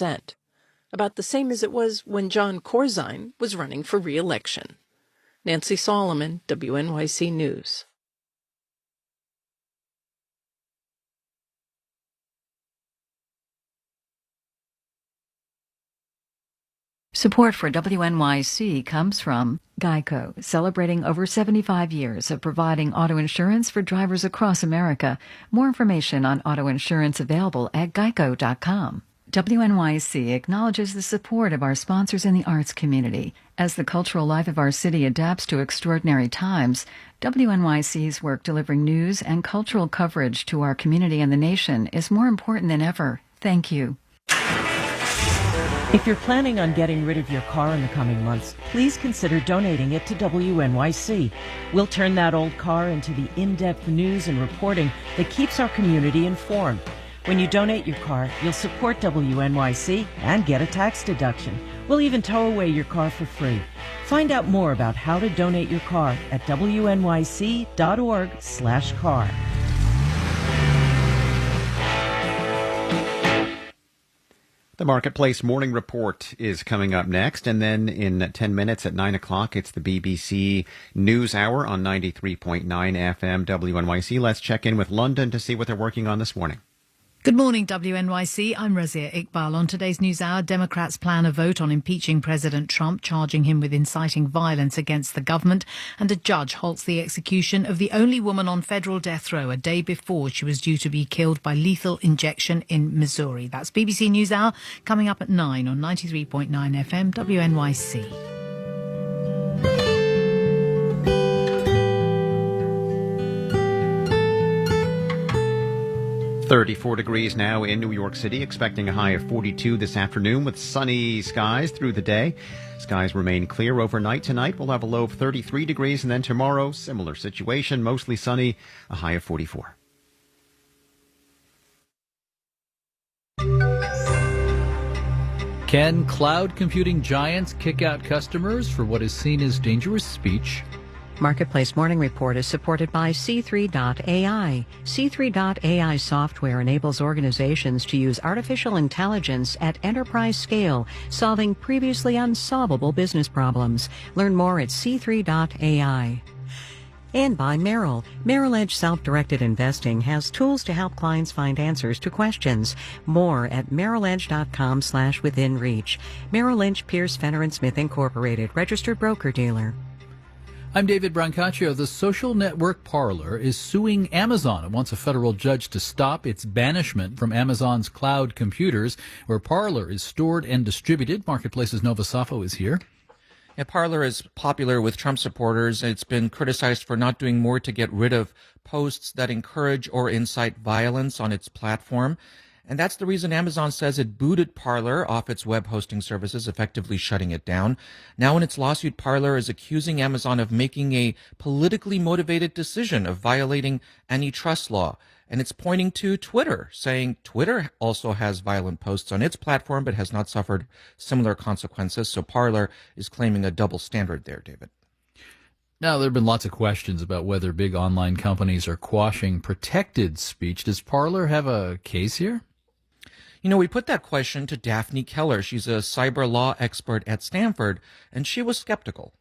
about the same as it was when John Corzine was running for re-election. Nancy Solomon, WNYC News. Support for WNYC comes from GEICO, celebrating over 75 years of providing auto insurance for drivers across America. More information on auto insurance available at geico.com. WNYC acknowledges the support of our sponsors in the arts community. As the cultural life of our city adapts to extraordinary times, WNYC's work delivering news and cultural coverage to our community and the nation is more important than ever. Thank you. If you're planning on getting rid of your car in the coming months, please consider donating it to WNYC. We'll turn that old car into the in-depth news and reporting that keeps our community informed. When you donate your car, you'll support WNYC and get a tax deduction. We'll even tow away your car for free. Find out more about how to donate your car at wnyc.org/car. The Marketplace Morning Report is coming up next, and then in 10 minutes at 9 o'clock, it's the BBC News Hour on 93.9 FM WNYC. Let's check in with London to see what they're working on this morning. Good morning, WNYC. I'm Razia Iqbal. On today's News Hour, Democrats plan a vote on impeaching President Trump, charging him with inciting violence against the government, and a judge halts the execution of the only woman on federal death row a day before she was due to be killed by lethal injection in Missouri. That's BBC News Hour coming up at 9 on 93.9 FM WNYC. 34 degrees now in New York City, expecting a high of 42 this afternoon with sunny skies through the day. Skies remain clear overnight tonight. We'll have a low of 33 degrees, and then tomorrow, similar situation, mostly sunny, a high of 44. Can cloud computing giants kick out customers for what is seen as dangerous speech? Marketplace Morning Report is supported by C3.ai. C3.ai software enables organizations to use artificial intelligence at enterprise scale, solving previously unsolvable business problems. Learn more at C3.ai. And by Merrill. Merrill Edge Self-Directed Investing has tools to help clients find answers to questions. More at merrilledge.com/withinreach. Merrill Lynch, Pierce, Fenner & Smith Incorporated, registered broker-dealer. I'm David Brancaccio. The social network Parler is suing Amazon. It wants a federal judge to stop its banishment from Amazon's cloud computers, where Parler is stored and distributed. Marketplace's Nova Safo is here. Yeah, Parler is popular with Trump supporters. It's been criticized for not doing more to get rid of posts that encourage or incite violence on its platform. And that's the reason Amazon says it booted Parler off its web hosting services, effectively shutting it down. Now in its lawsuit, Parler is accusing Amazon of making a politically motivated decision, of violating antitrust law. And it's pointing to Twitter, saying Twitter also has violent posts on its platform, but has not suffered similar consequences. So Parler is claiming a double standard there, David. Now, there have been lots of questions about whether big online companies are quashing protected speech. Does Parler have a case here? You know, we put that question to Daphne Keller. She's a cyber law expert at Stanford, and she was skeptical.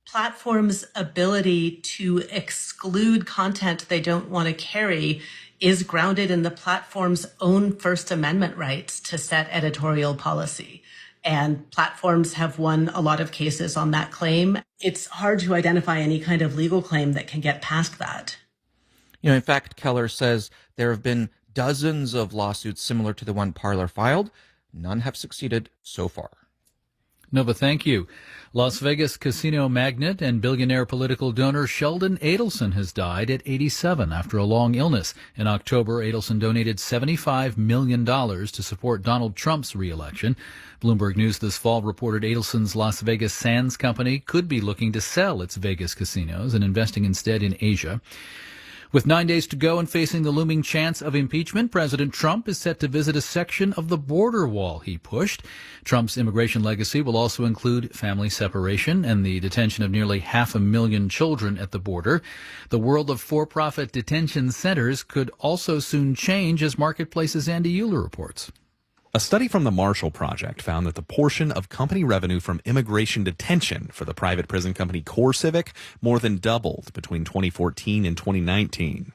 Platforms' ability to exclude content they don't want to carry is grounded in the platform's own First Amendment rights to set editorial policy. And platforms have won a lot of cases on that claim. It's hard to identify any kind of legal claim that can get past that. You know, in fact, Keller says there have been dozens of lawsuits similar to the one Parler filed. None have succeeded so far. Nova, thank you. Las Vegas casino magnate and billionaire political donor Sheldon Adelson has died at 87 after a long illness. In October, Adelson donated $75 million to support Donald Trump's re-election. Bloomberg News this fall reported Adelson's Las Vegas Sands company could be looking to sell its Vegas casinos and investing instead in Asia. With 9 days to go and facing the looming chance of impeachment, President Trump is set to visit a section of the border wall he pushed. Trump's immigration legacy will also include family separation and the detention of nearly 500,000 children at the border. The world of for-profit detention centers could also soon change, as Marketplace's Andy Euler reports. A study from the Marshall Project found that the portion of company revenue from immigration detention for the private prison company CoreCivic more than doubled between 2014 and 2019.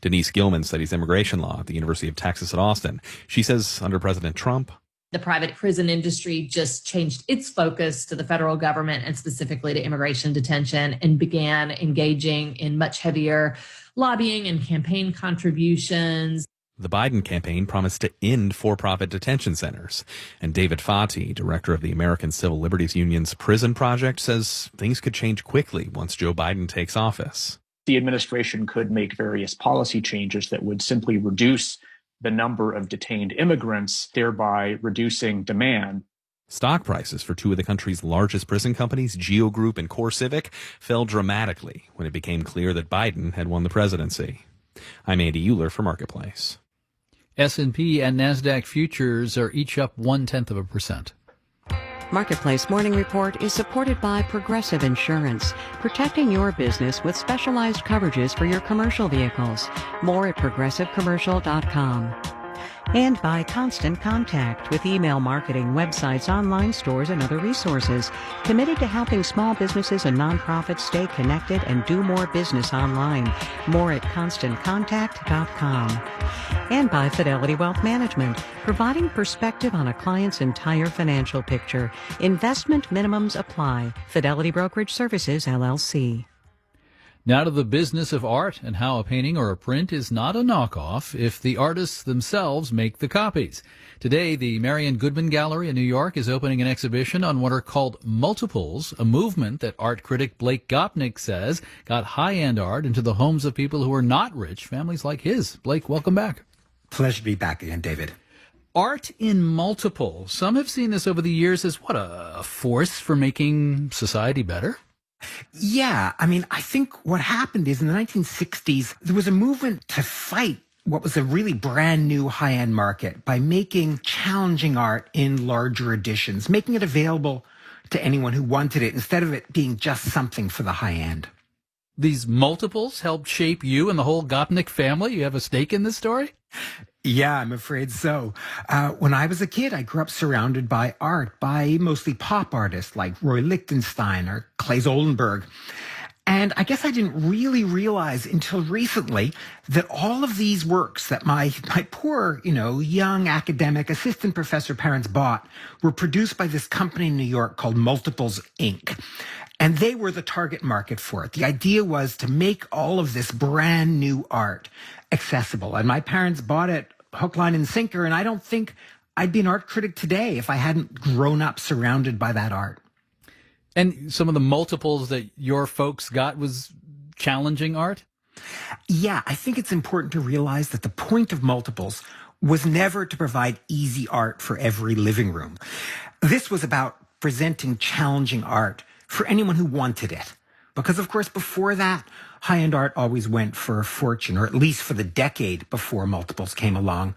Denise Gilman studies immigration law at the University of Texas at Austin. She says under President Trump, the private prison industry just changed its focus to the federal government and specifically to immigration detention and began engaging in much heavier lobbying and campaign contributions. The Biden campaign promised to end for-profit detention centers. And David Fati, director of the American Civil Liberties Union's Prison Project, says things could change quickly once Joe Biden takes office. The administration could make various policy changes that would simply reduce the number of detained immigrants, thereby reducing demand. Stock prices for two of the country's largest prison companies, GEO Group and CoreCivic, fell dramatically when it became clear that Biden had won the presidency. I'm Andy Euler for Marketplace. S&P and NASDAQ futures are each up 0.1%. Marketplace Morning Report is supported by Progressive Insurance, protecting your business with specialized coverages for your commercial vehicles. More at progressivecommercial.com. And by Constant Contact, with email marketing, websites, online stores, and other resources, committed to helping small businesses and nonprofits stay connected and do more business online. More at ConstantContact.com. And by Fidelity Wealth Management, providing perspective on a client's entire financial picture. Investment minimums apply. Fidelity Brokerage Services, LLC. Now to the business of art and how a painting or a print is not a knockoff if the artists themselves make the copies. Today, the Marion Goodman Gallery in New York is opening an exhibition on what are called multiples, a movement that art critic Blake Gopnik says got high-end art into the homes of people who are not rich, families like his. Blake, welcome back. Pleasure to be back again, David. Art in multiple. Some have seen this over the years as a force for making society better? Yeah, I think what happened is in the 1960s, there was a movement to fight what was a really brand new high-end market by making challenging art in larger editions, making it available to anyone who wanted it instead of it being just something for the high end. These multiples helped shape you and the whole Gopnik family? You have a stake in this story? Yeah, I'm afraid so. When I was a kid, I grew up surrounded by art by mostly pop artists like Roy Lichtenstein or Claes Oldenburg. And I guess I didn't really realize until recently that all of these works that my poor, young academic assistant professor parents bought were produced by this company in New York called Multiples, Inc. And they were the target market for it. The idea was to make all of this brand new art accessible. And my parents bought it hook, line, and sinker. And I don't think I'd be an art critic today if I hadn't grown up surrounded by that art. And some of the multiples that your folks got was challenging art? Yeah, I think it's important to realize that the point of multiples was never to provide easy art for every living room. This was about presenting challenging art for anyone who wanted it. Because, of course, before that, high-end art always went for a fortune, or at least for the decade before multiples came along.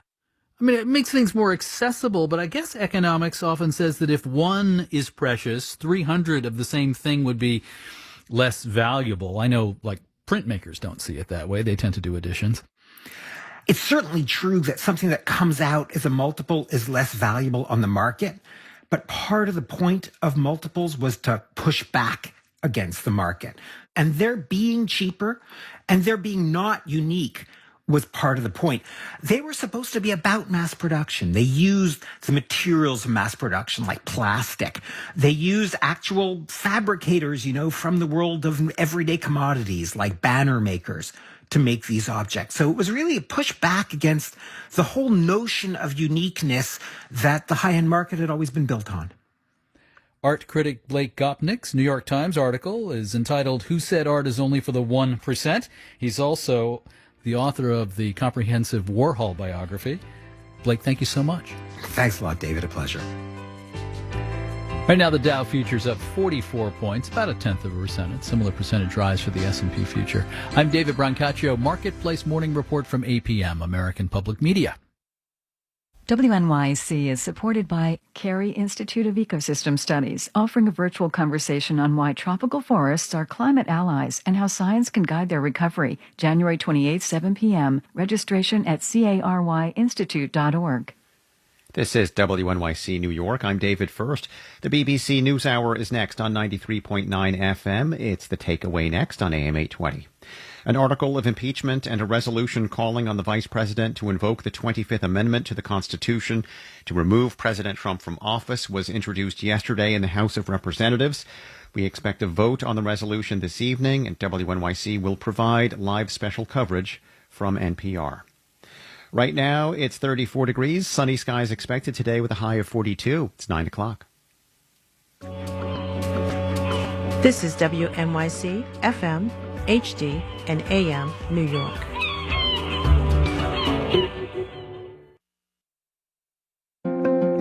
It makes things more accessible, but I guess economics often says that if one is precious, 300 of the same thing would be less valuable. I know, printmakers don't see it that way. They tend to do editions. It's certainly true that something that comes out as a multiple is less valuable on the market. But part of the point of multiples was to push back against the market. And their being cheaper and their being not unique was part of the point. They were supposed to be about mass production. They used the materials of mass production like plastic. They used actual fabricators, from the world of everyday commodities like banner makers to make these objects. So it was really a pushback against the whole notion of uniqueness that the high-end market had always been built on. Art critic Blake Gopnik's New York Times article is entitled "Who Said Art is Only for the 1%?" He's also the author of the comprehensive Warhol biography. Blake, thank you so much. Thanks a lot, David. A pleasure. Right now, the Dow futures up 44 points, about 0.1%. Similar percentage rise for the S&P future. I'm David Brancaccio, Marketplace Morning Report from APM, American Public Media. WNYC is supported by Carey Institute of Ecosystem Studies, offering a virtual conversation on why tropical forests are climate allies and how science can guide their recovery. January 28, 7 p.m. Registration at caryinstitute.org. This is WNYC New York. I'm David First. The BBC NewsHour is next on 93.9 FM. It's The Takeaway next on AM 820. An article of impeachment and a resolution calling on the Vice President to invoke the 25th Amendment to the Constitution to remove President Trump from office was introduced yesterday in the House of Representatives. We expect a vote on the resolution this evening, and WNYC will provide live special coverage from NPR. Right now, it's 34 degrees. Sunny skies expected today with a high of 42. It's 9 o'clock. This is WNYC, FM, HD, and AM, New York.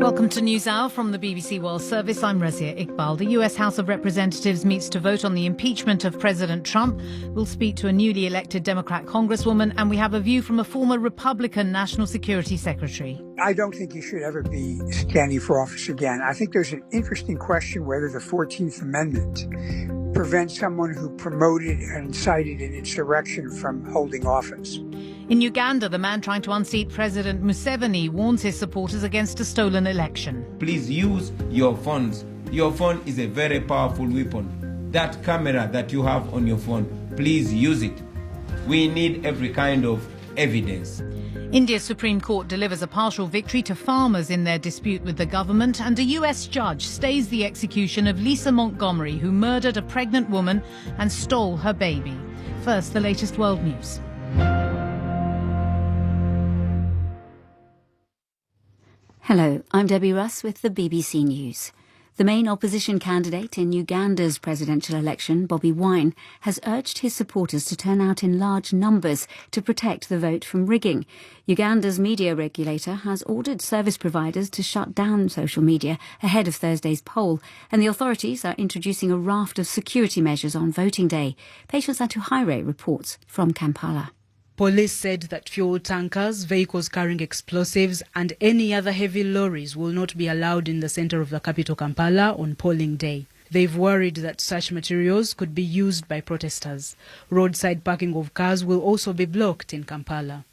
Welcome to NewsHour from the BBC World Service. I'm Razia Iqbal. The US House of Representatives meets to vote on the impeachment of President Trump. We'll speak to a newly elected Democrat congresswoman, and we have a view from a former Republican National Security Secretary. I don't think you should ever be standing for office again. I think there's an interesting question whether the 14th Amendment prevents someone who promoted and incited an insurrection from holding office. In Uganda, the man trying to unseat President Museveni warns his supporters against a stolen election. Please use your phones. Your phone is a very powerful weapon. That camera that you have on your phone, please use it. We need every kind of evidence. India's Supreme Court delivers a partial victory to farmers in their dispute with the government, and a US judge stays the execution of Lisa Montgomery, who murdered a pregnant woman and stole her baby. First, the latest world news. Hello, I'm Debbie Russ with the BBC News. The main opposition candidate in Uganda's presidential election, Bobi Wine, has urged his supporters to turn out in large numbers to protect the vote from rigging. Uganda's media regulator has ordered service providers to shut down social media ahead of Thursday's poll, and the authorities are introducing a raft of security measures on voting day. Patience Atuhaire reports from Kampala. Police said that fuel tankers, vehicles carrying explosives and any other heavy lorries will not be allowed in the center of the capital Kampala on polling day. They've worried that such materials could be used by protesters. Roadside parking of cars will also be blocked in Kampala.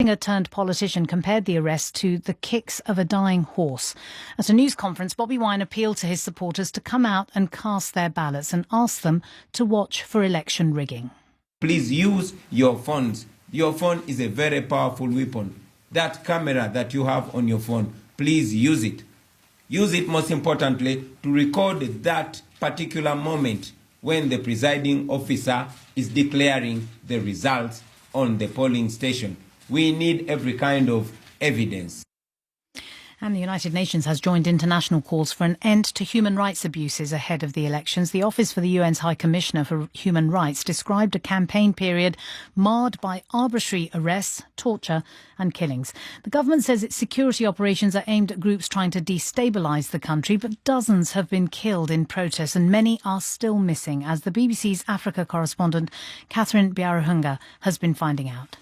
A turned politician compared the arrest to the kicks of a dying horse. At a news conference, Bobi Wine appealed to his supporters to come out and cast their ballots and asked them to watch for election rigging. Please use your phones. Your phone is a very powerful weapon. That camera that you have on your phone, please use it. Use it, most importantly, to record that particular moment when the presiding officer is declaring the results on the polling station. We need every kind of evidence. And the United Nations has joined international calls for an end to human rights abuses ahead of the elections. The Office for the UN's High Commissioner for Human Rights described a campaign period marred by arbitrary arrests, torture and killings. The government says its security operations are aimed at groups trying to destabilise the country, but dozens have been killed in protests and many are still missing, as the BBC's Africa correspondent Catherine Biarahunga has been finding out.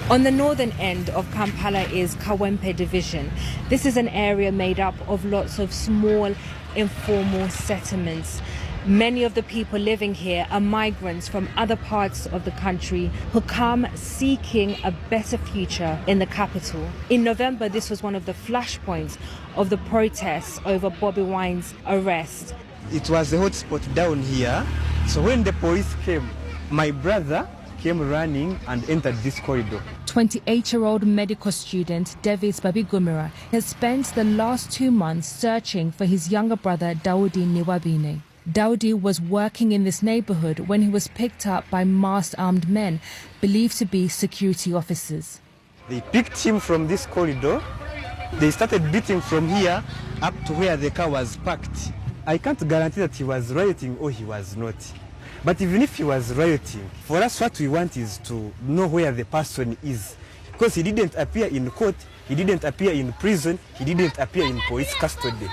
On the northern end of Kampala is Kawempe Division. This is an area made up of lots of small, informal settlements. Many of the people living here are migrants from other parts of the country who come seeking a better future in the capital. In November, this was one of the flashpoints of the protests over Bobi Wine's arrest. It was a hotspot down here. So when the police came, my brother came running and entered this corridor. 28-year-old medical student Davis Babigumira has spent the last 2 months searching for his younger brother Daudi Niwabine. Daudi was working in this neighborhood when he was picked up by masked armed men believed to be security officers. They picked him from this corridor. They started beating from here up to where the car was parked. I can't guarantee that he was rioting or he was not. But even if he was rioting, for us what we want is to know where the person is. Because he didn't appear in court, he didn't appear in prison, he didn't appear in police custody.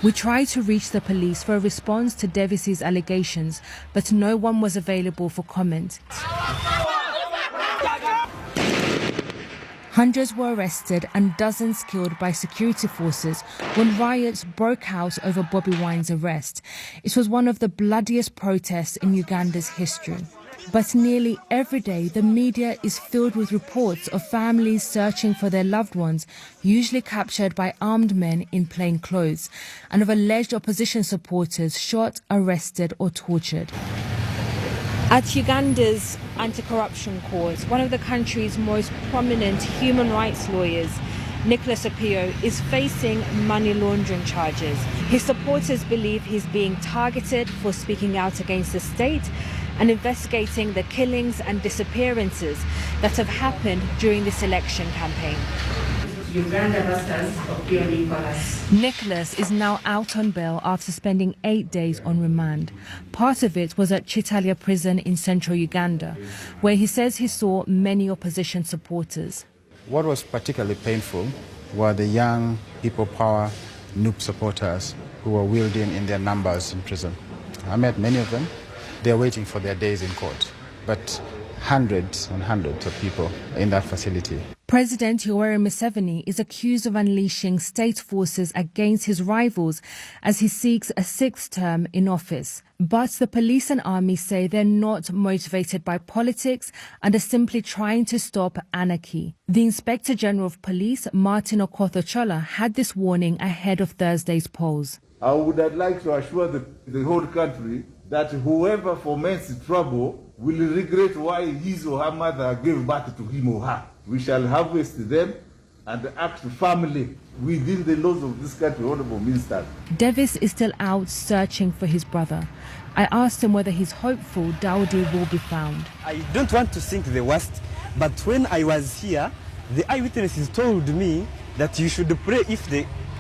We tried to reach the police for a response to Davis's allegations, but no one was available for comment. Hundreds were arrested and dozens killed by security forces when riots broke out over Bobi Wine's arrest. It was one of the bloodiest protests in Uganda's history. But nearly every day, the media is filled with reports of families searching for their loved ones, usually captured by armed men in plain clothes, and of alleged opposition supporters shot, arrested or tortured. At Uganda's anti-corruption court, one of the country's most prominent human rights lawyers, Nicholas Opiyo, is facing money laundering charges. His supporters believe he's being targeted for speaking out against the state and investigating the killings and disappearances that have happened during this election campaign. Uganda versus Opiyo Nicholas. Nicholas is now out on bail after spending 8 days on remand. Part of it was at Chitalia prison in central Uganda, where he says he saw many opposition supporters. What was particularly painful were the young people power NUP supporters who were wheeled in their numbers in prison. I met many of them. They're waiting for their days in court. But hundreds and hundreds of people in that facility. President Yoweri Museveni is accused of unleashing state forces against his rivals as he seeks a 6th term in office. But the police and army say they're not motivated by politics and are simply trying to stop anarchy. The Inspector General of Police, Martin Okoth-Ochola, had this warning ahead of Thursday's polls. I would like to assure the whole country that whoever foments trouble will regret why his or her mother gave birth to him or her. We shall harvest them and act firmly within the laws of this country, Honorable Minister. Davis is still out searching for his brother. I asked him whether he's hopeful Daudi will be found. I don't want to think the worst, but when I was here, the eyewitnesses told me that you should pray if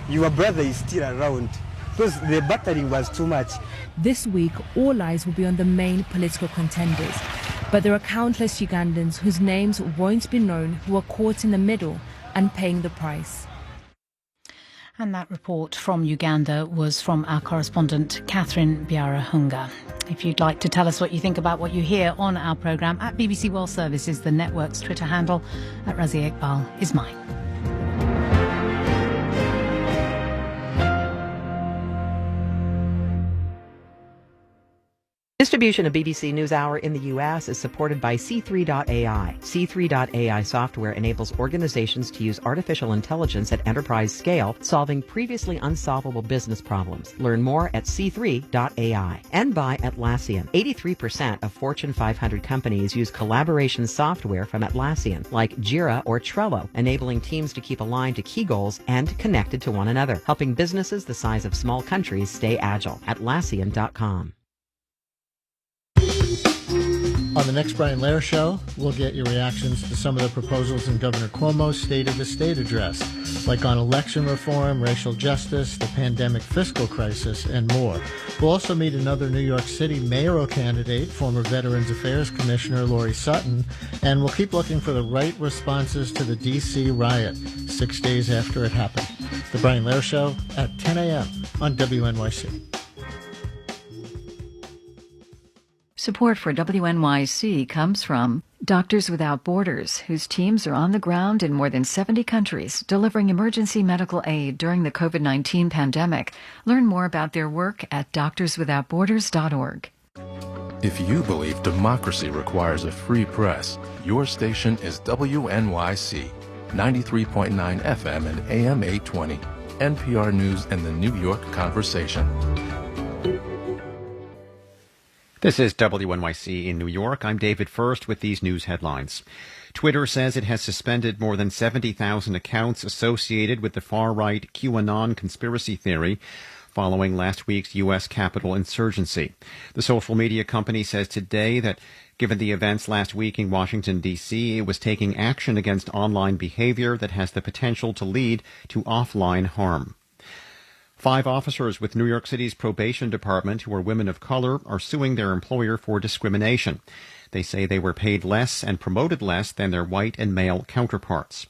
your brother is still around, because the battering was too much. This week, all eyes will be on the main political contenders. But there are countless Ugandans whose names won't be known who are caught in the middle and paying the price. And that report from Uganda was from our correspondent Catherine Biarahunga. If you'd like to tell us what you think about what you hear on our programme, at BBC World Service is the network's Twitter handle. At Razia Iqbal is mine. Distribution of BBC NewsHour in the U.S. is supported by C3.ai. C3.ai software enables organizations to use artificial intelligence at enterprise scale, solving previously unsolvable business problems. Learn more at C3.ai. And by Atlassian. 83% of Fortune 500 companies use collaboration software from Atlassian, like Jira or Trello, enabling teams to keep aligned to key goals and connected to one another, helping businesses the size of small countries stay agile. Atlassian.com. On the next Brian Lehrer Show, we'll get your reactions to some of the proposals in Governor Cuomo's State of the State address, like on election reform, racial justice, the pandemic fiscal crisis, and more. We'll also meet another New York City mayoral candidate, former Veterans Affairs Commissioner Lori Sutton, and we'll keep looking for the right responses to the D.C. riot 6 days after it happened. The Brian Lehrer Show at 10 a.m. on WNYC. Support for WNYC comes from Doctors Without Borders, whose teams are on the ground in more than 70 countries, delivering emergency medical aid during the COVID-19 pandemic. Learn more about their work at doctorswithoutborders.org. If you believe democracy requires a free press, your station is WNYC, 93.9 FM and AM 820, NPR News and the New York Conversation. This is WNYC in New York. I'm David First with these news headlines. Twitter says it has suspended more than 70,000 accounts associated with the far-right QAnon conspiracy theory following last week's U.S. Capitol insurgency. The social media company says today that given the events last week in Washington, D.C., it was taking action against online behavior that has the potential to lead to offline harm. 5 officers with New York City's probation department who are women of color are suing their employer for discrimination. They say they were paid less and promoted less than their white and male counterparts.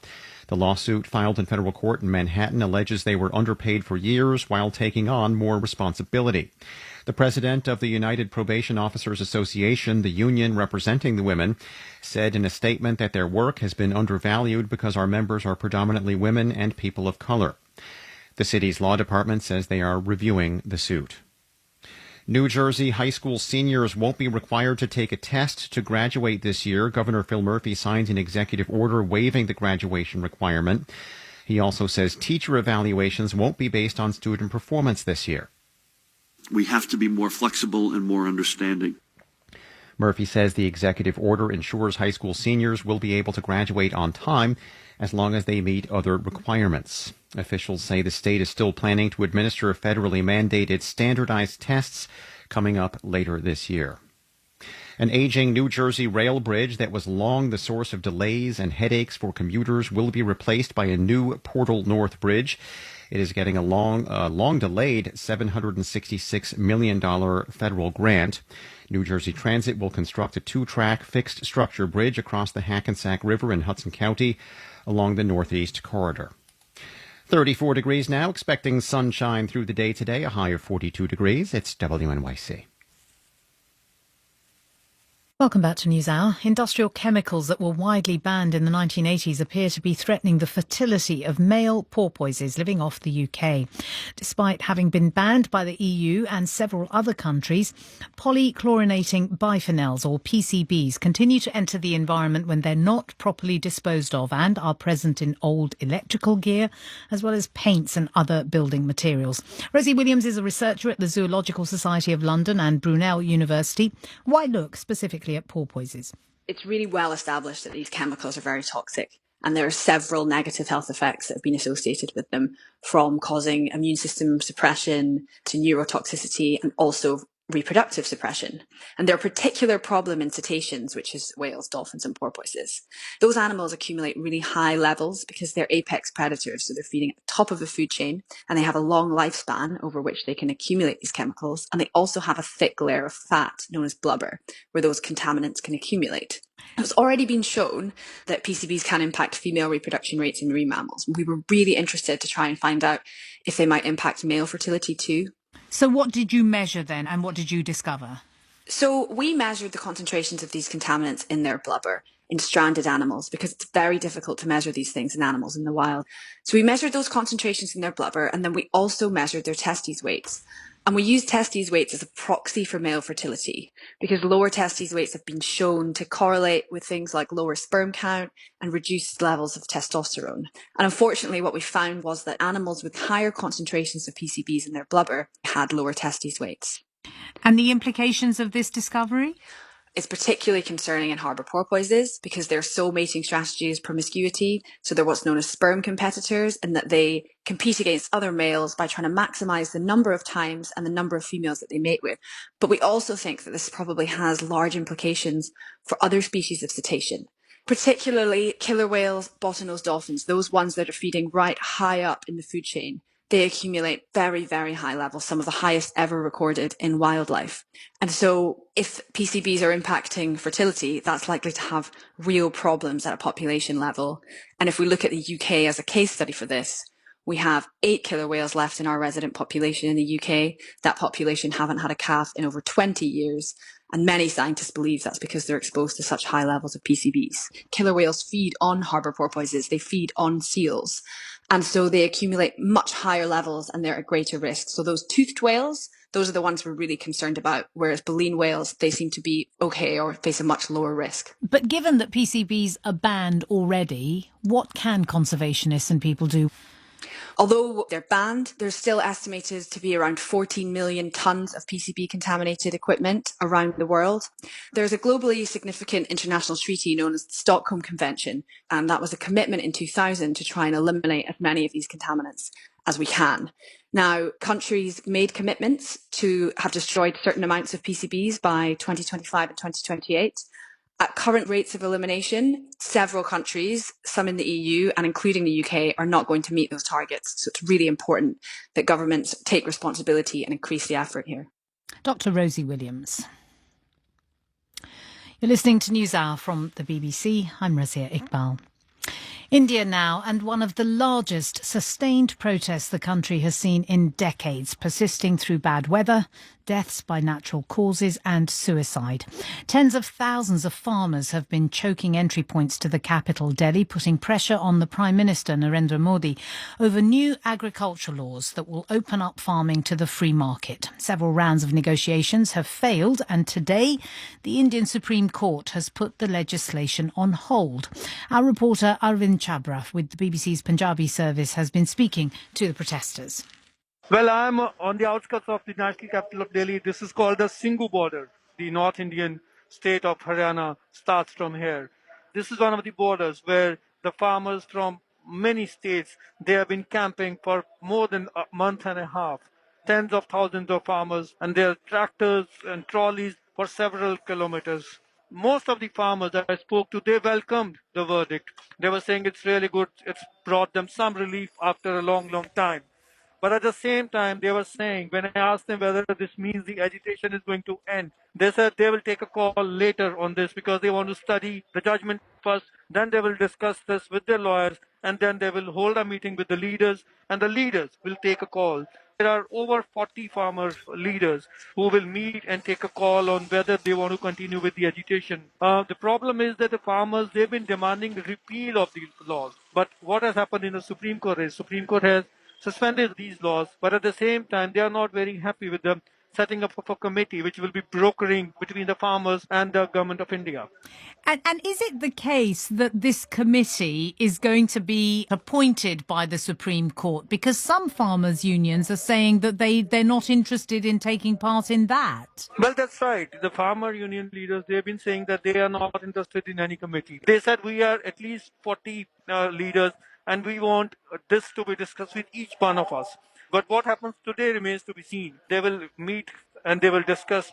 The lawsuit filed in federal court in Manhattan alleges they were underpaid for years while taking on more responsibility. The president of the United Probation Officers Association, the union representing the women, said in a statement that their work has been undervalued because our members are predominantly women and people of color. The city's law department says they are reviewing the suit. New Jersey high school seniors won't be required to take a test to graduate this year. Governor Phil Murphy signed an executive order waiving the graduation requirement. He also says teacher evaluations won't be based on student performance this year. We have to be more flexible and more understanding. Murphy says the executive order ensures high school seniors will be able to graduate on time as long as they meet other requirements. Officials say the state is still planning to administer federally mandated standardized tests coming up later this year. An aging New Jersey rail bridge that was long the source of delays and headaches for commuters will be replaced by a new Portal North Bridge. It is getting a long-delayed $766 million federal grant. New Jersey Transit will construct a 2-track fixed-structure bridge across the Hackensack River in Hudson County along the Northeast Corridor. 34 degrees now, expecting sunshine through the day today, a high of 42 degrees. It's WNYC. Welcome back to NewsHour. Industrial chemicals that were widely banned in the 1980s appear to be threatening the fertility of male porpoises living off the UK. Despite having been banned by the EU and several other countries, polychlorinating biphenyls, or PCBs, continue to enter the environment when they're not properly disposed of and are present in old electrical gear, as well as paints and other building materials. Rosie Williams is a researcher at the Zoological Society of London and Brunel University. Why look specifically at porpoises? It's really well established that these chemicals are very toxic, and there are several negative health effects that have been associated with them, from causing immune system suppression to neurotoxicity and also reproductive suppression. And they're a particular problem in cetaceans, which is whales, dolphins and porpoises. Those animals accumulate really high levels because they're apex predators, so they're feeding at the top of the food chain, and they have a long lifespan over which they can accumulate these chemicals, and they also have a thick layer of fat known as blubber, where those contaminants can accumulate. It's already been shown that PCBs can impact female reproduction rates in marine mammals. We were really interested to try and find out if they might impact male fertility too. So what did you measure then, and what did you discover? So we measured the concentrations of these contaminants in their blubber in stranded animals, because it's very difficult to measure these things in animals in the wild. So we measured those concentrations in their blubber, and then we also measured their testes weights. And we use testes weights as a proxy for male fertility because lower testes weights have been shown to correlate with things like lower sperm count and reduced levels of testosterone. And unfortunately, what we found was that animals with higher concentrations of PCBs in their blubber had lower testes weights. And the implications of this discovery? It's particularly concerning in harbour porpoises because their sole mating strategy is promiscuity. So they're what's known as sperm competitors, and that they compete against other males by trying to maximise the number of times and the number of females that they mate with. But we also think that this probably has large implications for other species of cetacean, particularly killer whales, bottlenose dolphins, those ones that are feeding right high up in the food chain. They accumulate very, very high levels, some of the highest ever recorded in wildlife. And so if PCBs are impacting fertility, that's likely to have real problems at a population level. And if we look at the UK as a case study for this, we have 8 killer whales left in our resident population in the UK. That population haven't had a calf in over 20 years. And many scientists believe that's because they're exposed to such high levels of PCBs. Killer whales feed on harbour porpoises. They feed on seals. And so they accumulate much higher levels and they're at greater risk. So those toothed whales, those are the ones we're really concerned about, whereas baleen whales, they seem to be okay or face a much lower risk. But given that PCBs are banned already, what can conservationists and people do? Although they're banned, there's still estimated to be around 14 million tonnes of PCB contaminated equipment around the world. There's a globally significant international treaty known as the Stockholm Convention, and that was a commitment in 2000 to try and eliminate as many of these contaminants as we can. Now, countries made commitments to have destroyed certain amounts of PCBs by 2025 and 2028. At current rates of elimination, several countries, some in the EU and including the UK, are not going to meet those targets. So it's really important that governments take responsibility and increase the effort here. Dr. Rosie Williams. You're listening to NewsHour from the BBC. I'm Razia Iqbal. India now, and one of the largest sustained protests the country has seen in decades, persisting through bad weather, deaths by natural causes and suicide. Tens of thousands of farmers have been choking entry points to the capital, Delhi, putting pressure on the Prime Minister, Narendra Modi, over new agriculture laws that will open up farming to the free market. Several rounds of negotiations have failed, and today the Indian Supreme Court has put the legislation on hold. Our reporter Arvind Chabra with the BBC's Punjabi service has been speaking to the protesters. Well, I'm on the outskirts of the national capital of Delhi. This is called the Singhu border. The North Indian state of Haryana starts from here. This is one of the borders where the farmers from many states, they have been camping for more than a month and a half. Tens of thousands of farmers and their tractors and trolleys for several kilometers. Most of the farmers that I spoke to, they welcomed the verdict. They were saying it's really good. It's brought them some relief after a long, long time. But at the same time, they were saying, when I asked them whether this means the agitation is going to end, they said they will take a call later on this because they want to study the judgment first. Then they will discuss this with their lawyers, and then they will hold a meeting with the leaders, and the leaders will take a call. There are over 40 farmer leaders who will meet and take a call on whether they want to continue with the agitation. The problem is that the farmers, they've been demanding the repeal of these laws. But what has happened in the Supreme Court is Supreme Court has suspended these laws, but at the same time, they are not very happy with them setting up of a committee which will be brokering between the farmers and the government of India. And is it the case that this committee is going to be appointed by the Supreme Court? Because some farmers' unions are saying that they're not interested in taking part in that. Well, that's right. The farmer union leaders, they've been saying that they are not interested in any committee. They said we are at least 40 leaders and we want this to be discussed with each one of us. But what happens today remains to be seen. They will meet and they will discuss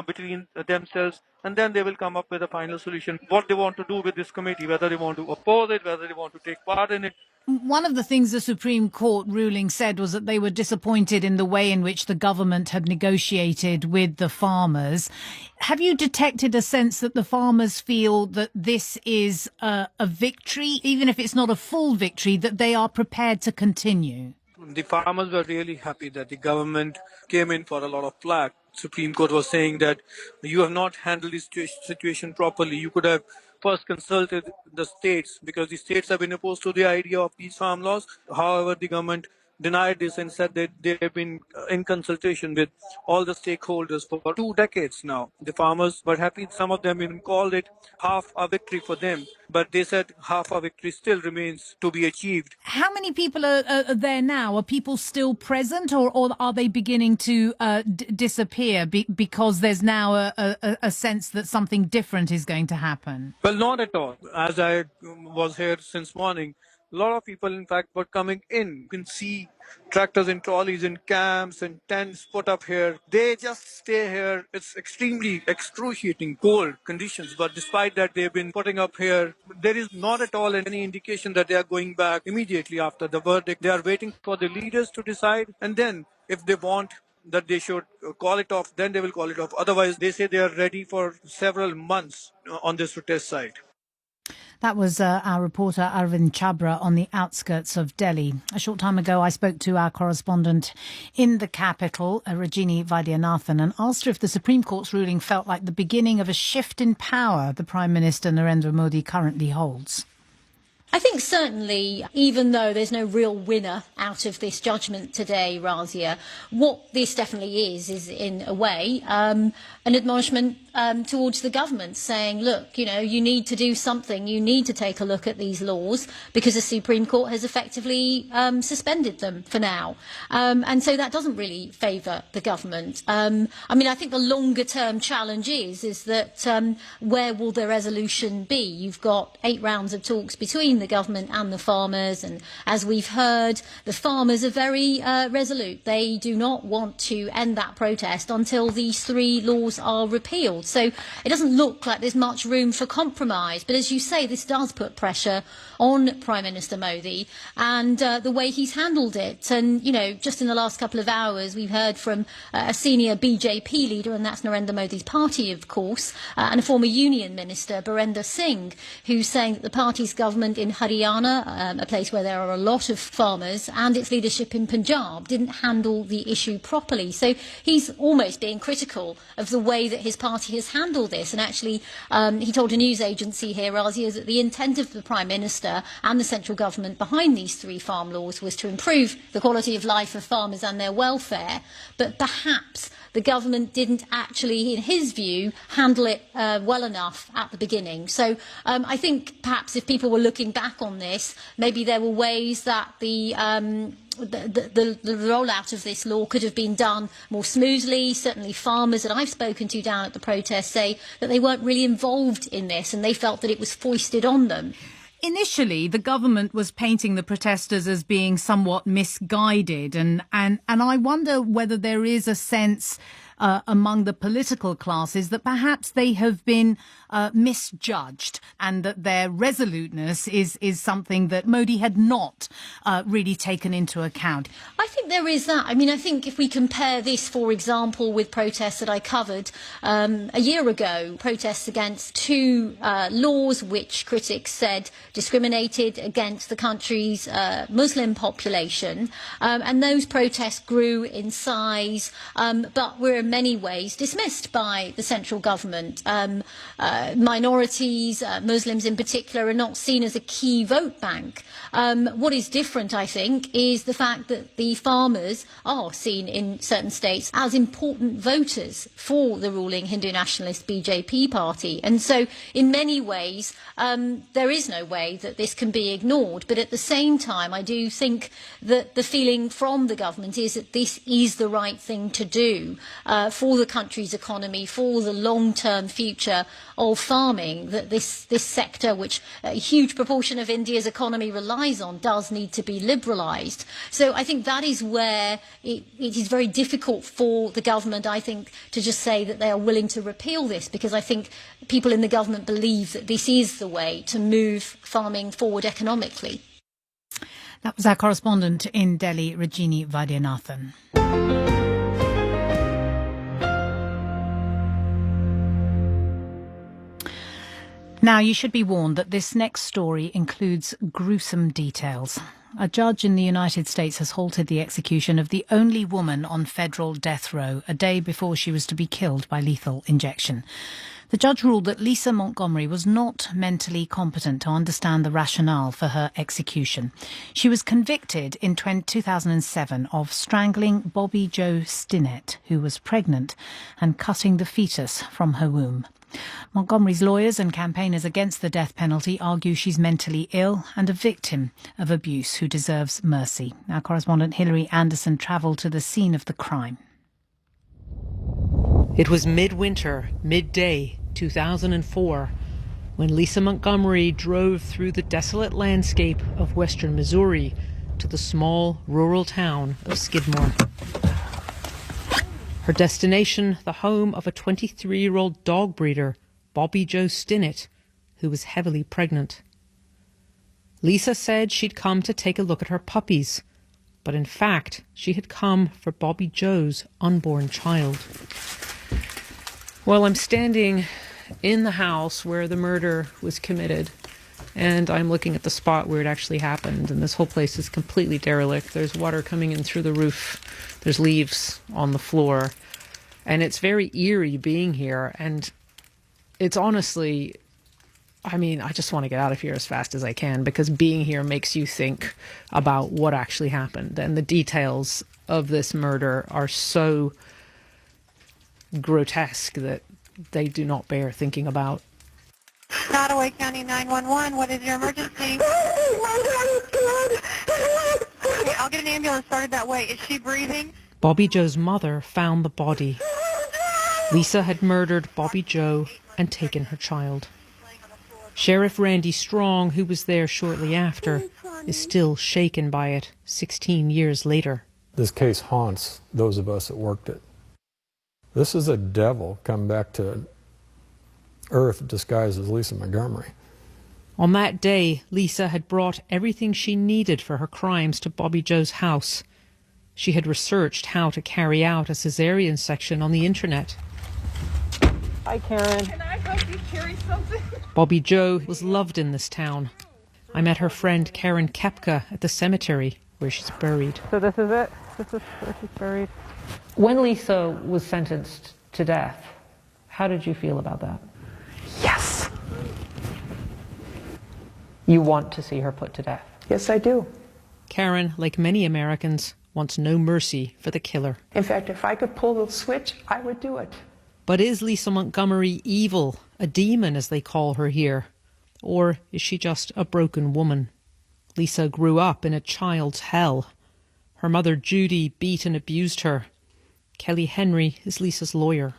between themselves, and then they will come up with a final solution, what they want to do with this committee, whether they want to oppose it, whether they want to take part in it. One of the things the Supreme Court ruling said was that they were disappointed in the way in which the government had negotiated with the farmers. Have you detected a sense that the farmers feel that this is a victory, even if it's not a full victory, that they are prepared to continue? The farmers were really happy that the government came in for a lot of flack. Supreme Court was saying that you have not handled this situation properly. You could have first consulted the states because the states have been opposed to the idea of these farm laws. However, the government denied this and said that they have been in consultation with all the stakeholders for 2 decades now. The farmers were happy. Some of them even called it half a victory for them. But they said half a victory still remains to be achieved. How many people are there now? Are people still present, or are they beginning to disappear because there's now a sense that something different is going to happen? Well, not at all. As I was here since morning, a lot of people, in fact, were coming in. You can see tractors and trolleys in camps and tents put up here. They just stay here. It's extremely excruciating cold conditions. But despite that, they've been putting up here. There is not at all any indication that they are going back immediately after the verdict. They are waiting for the leaders to decide. And then if they want that they should call it off, then they will call it off. Otherwise, they say they are ready for several months on this protest site. That was our reporter Arvind Chabra on the outskirts of Delhi. A short time ago, I spoke to our correspondent in the capital, Rajini Vaidyanathan, and asked her if the Supreme Court's ruling felt like the beginning of a shift in power the Prime Minister Narendra Modi currently holds. I think certainly, even though there's no real winner out of this judgment today, Razia, what this definitely is in a way, an admonishment towards the government saying, look, you need to do something. You need to take a look at these laws because the Supreme Court has effectively suspended them for now. And so that doesn't really favour the government. I think the longer term challenge is that where will the resolution be? You've got 8 rounds of talks between the government and the farmers, and as we've heard, the farmers are very resolute. They do not want to end that protest until these 3 laws are repealed. So it doesn't look like there's much room for compromise. But as you say, this does put pressure on Prime Minister Modi and the way he's handled it. And, just in the last couple of hours, we've heard from a senior BJP leader, and that's Narendra Modi's party, of course, and a former union minister, Birender Singh, who's saying that the party's government in Haryana, a place where there are a lot of farmers, and its leadership in Punjab didn't handle the issue properly. So he's almost being critical of the way that his party has handled this. And actually, he told a news agency here, Razia, that the intent of the Prime Minister and the central government behind these 3 farm laws was to improve the quality of life of farmers and their welfare. But perhaps the government didn't actually, in his view, handle it well enough at the beginning. So I think perhaps if people were looking back on this, maybe there were ways that the rollout of this law could have been done more smoothly. Certainly farmers that I've spoken to down at the protest say that they weren't really involved in this and they felt that it was foisted on them. Initially, the government was painting the protesters as being somewhat misguided, and I wonder whether there is a sense among the political classes that perhaps they have been misjudged and that their resoluteness is something that Modi had not really taken into account. I think there is that. I think if we compare this, for example, with protests that I covered a year ago, protests against 2 laws which critics said discriminated against the country's Muslim population, and those protests grew in size, but were in many ways dismissed by the central government. Minorities, Muslims in particular, are not seen as a key vote bank. What is different, I think, is the fact that the farmers are seen in certain states as important voters for the ruling Hindu nationalist BJP party. And so, in many ways, there is no way that this can be ignored. But at the same time, I do think that the feeling from the government is that this is the right thing to do for the country's economy, for the long-term future of farming, that this sector, which a huge proportion of India's economy relies on, does need to be liberalised. So I think that is where it is very difficult for the government, I think, to just say that they are willing to repeal this, because I think people in the government believe that this is the way to move farming forward economically. That was our correspondent in Delhi, Rajini Vaidyanathan. Now, you should be warned that this next story includes gruesome details. A judge in the United States has halted the execution of the only woman on federal death row a day before she was to be killed by lethal injection. The The judge ruled that Lisa Montgomery was not mentally competent to understand the rationale for her execution. She was convicted in 2007 of strangling Bobby Jo Stinnett, who was pregnant, and cutting the fetus from her womb. Montgomery's lawyers and campaigners against the death penalty argue she's mentally ill and a victim of abuse who deserves mercy. Our correspondent Hilary Anderson travelled to the scene of the crime. It was midwinter, midday, 2004, when Lisa Montgomery drove through the desolate landscape of western Missouri to the small rural town of Skidmore. Her destination, the home of a 23-year-old dog breeder, Bobby Jo Stinnett, who was heavily pregnant. Lisa said she'd come to take a look at her puppies, but in fact, she had come for Bobby Jo's unborn child. Well, I'm standing in the house where the murder was committed, and I'm looking at the spot where it actually happened, and this whole place is completely derelict. There's water coming in through the roof. There's leaves on the floor, and it's very eerie being here, and it's honestly, I mean, I just want to get out of here as fast as I can, because being here makes you think about what actually happened, and the details of this murder are so grotesque that they do not bear thinking about. Nottoway County 911, what is your emergency? Okay, I'll get an ambulance started that way. Is she breathing? Bobby Jo's mother found the body. Lisa had murdered Bobby Jo and taken her child. Sheriff Randy Strong, who was there shortly after, is still shaken by it 16 years later. This case haunts those of us that worked it. This is a devil come back to earth disguised as Lisa Montgomery. On that day, Lisa had brought everything she needed for her crimes to Bobby Jo's house. She had researched how to carry out a cesarean section on the internet. Hi, Karen. Can I help you carry something? Bobby Jo was loved in this town. I met her friend Karen Kepka at the cemetery where she's buried. So this is it? This is where she's buried? When Lisa was sentenced to death, how did you feel about that? Yes. You want to see her put to death? Yes, I do. Karen, like many Americans, wants no mercy for the killer. In fact, if I could pull the switch, I would do it. But is Lisa Montgomery evil, a demon as they call her here? Or is she just a broken woman? Lisa grew up in a child's hell. Her mother Judy beat and abused her. Kelly Henry is Lisa's lawyer.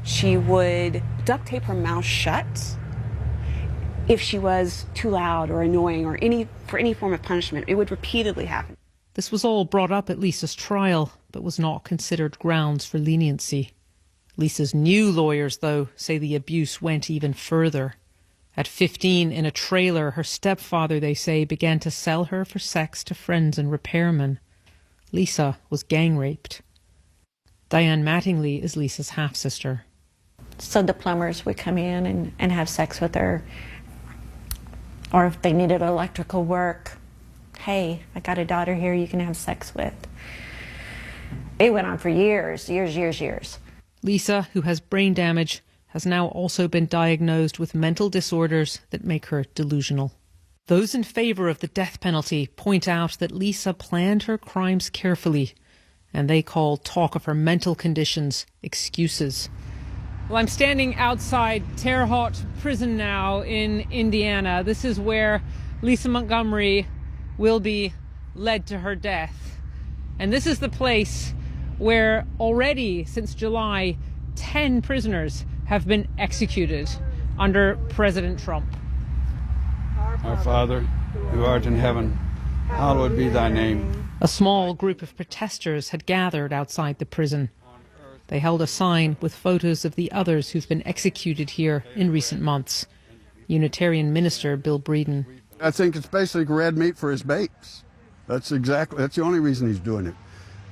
She would duct tape her mouth shut if she was too loud or annoying or for any form of punishment. It would repeatedly happen. This was all brought up at Lisa's trial, but was not considered grounds for leniency. Lisa's new lawyers, though, say the abuse went even further. At 15, in a trailer, her stepfather, they say, began to sell her for sex to friends and repairmen. Lisa was gang raped. Diane Mattingly is Lisa's half-sister. So the plumbers would come in and have sex with her. Or if they needed electrical work, hey, I got a daughter here you can have sex with. It went on for years. Lisa, who has brain damage, has now also been diagnosed with mental disorders that make her delusional. Those in favor of the death penalty point out that Lisa planned her crimes carefully, and they call talk of her mental conditions excuses. Well, I'm standing outside Terre Haute Prison now in Indiana. This is where Lisa Montgomery will be led to her death. And this is the place where already since July, 10 prisoners have been executed under President Trump. Our Father, who art in heaven, hallowed be thy name. A small group of protesters had gathered outside the prison. They held a sign with photos of the others who've been executed here in recent months. Unitarian minister Bill Breeden. I think it's basically red meat for his babes. That's the only reason he's doing it.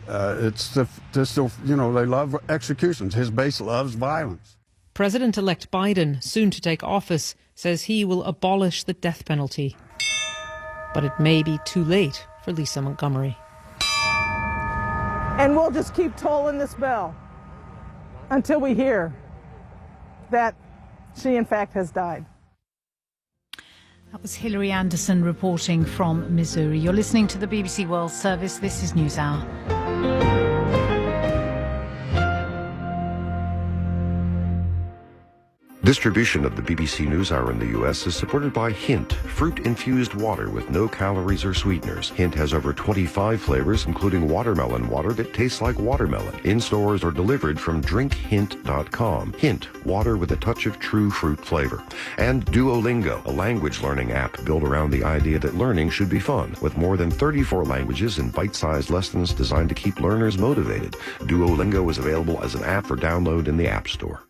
They love executions. His base loves violence. President-elect Biden, soon to take office, says he will abolish the death penalty. But it may be too late for Lisa Montgomery. And we'll just keep tolling this bell until we hear that she in fact has died. That was Hilary Anderson reporting from Missouri. You're listening to the BBC World Service. This is NewsHour. Distribution of the BBC NewsHour in the U.S. is supported by Hint, fruit-infused water with no calories or sweeteners. Hint has over 25 flavors, including watermelon water that tastes like watermelon. In stores or delivered from drinkhint.com. Hint, water with a touch of true fruit flavor. And Duolingo, a language learning app built around the idea that learning should be fun. With more than 34 languages and bite-sized lessons designed to keep learners motivated. Duolingo is available as an app for download in the App Store.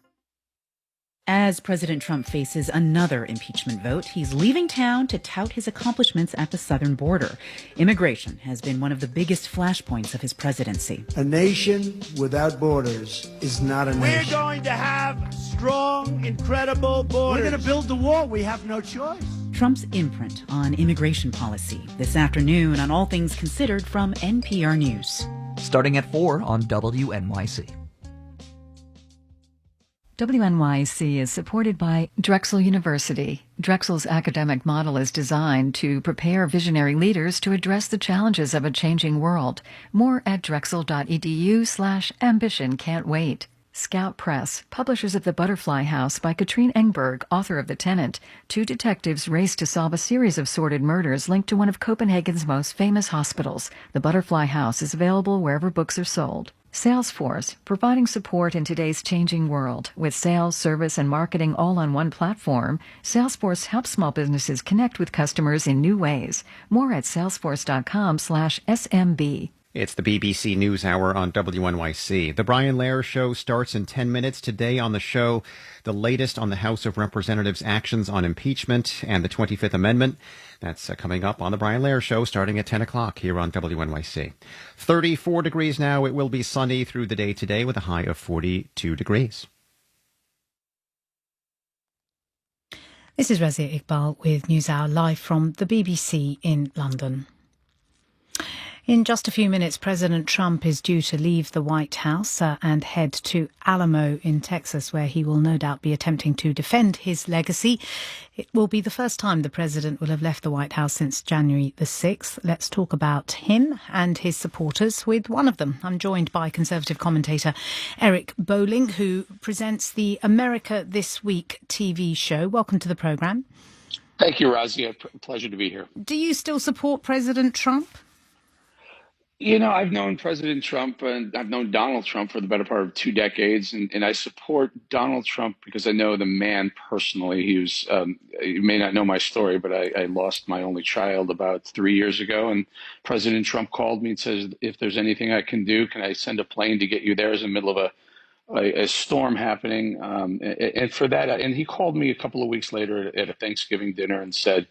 As President Trump faces another impeachment vote, he's leaving town to tout his accomplishments at the southern border. Immigration has been one of the biggest flashpoints of his presidency. A nation without borders is not a nation. We're going to have strong, incredible borders. We're going to build the wall. We have no choice. Trump's imprint on immigration policy this afternoon on All Things Considered from NPR News. Starting at 4 on WNYC. WNYC is supported by Drexel University. Drexel's academic model is designed to prepare visionary leaders to address the challenges of a changing world. More at drexel.edu/ambition. Can't wait. Scout Press, publishers of The Butterfly House by Katrine Engberg, author of The Tenant. Two detectives race to solve a series of sordid murders linked to one of Copenhagen's most famous hospitals. The Butterfly House is available wherever books are sold. Salesforce, providing support in today's changing world. With sales, service, and marketing all on one platform, Salesforce helps small businesses connect with customers in new ways. More at salesforce.com/SMB. It's the BBC NewsHour on WNYC. The Brian Lehrer Show starts in 10 minutes. Today on the show, the latest on the House of Representatives' actions on impeachment and the 25th Amendment. That's coming up on the Brian Lehrer Show starting at 10 o'clock here on WNYC. 34 degrees now. It will be sunny through the day today with a high of 42 degrees. This is Razia Iqbal with NewsHour live from the BBC in London. In just a few minutes, President Trump is due to leave the White House and head to Alamo in Texas, where he will no doubt be attempting to defend his legacy. It will be the first time the president will have left the White House since January the 6th. Let's talk about him and his supporters with one of them. I'm joined by Conservative commentator Eric Bolling, who presents the America This Week TV show. Welcome to the programme. Thank you, Razia. Pleasure to be here. Do you still support President Trump? You know, I've known President Trump and I've known Donald Trump for the better part of 2 decades. And I support Donald Trump because I know the man personally. He was, you may not know my story, but I lost my only child about 3 years ago. And President Trump called me and says, if there's anything I can do, can I send a plane to get you there? It's in the middle of a storm happening. And for that, and he called me a couple of weeks later at a Thanksgiving dinner and said,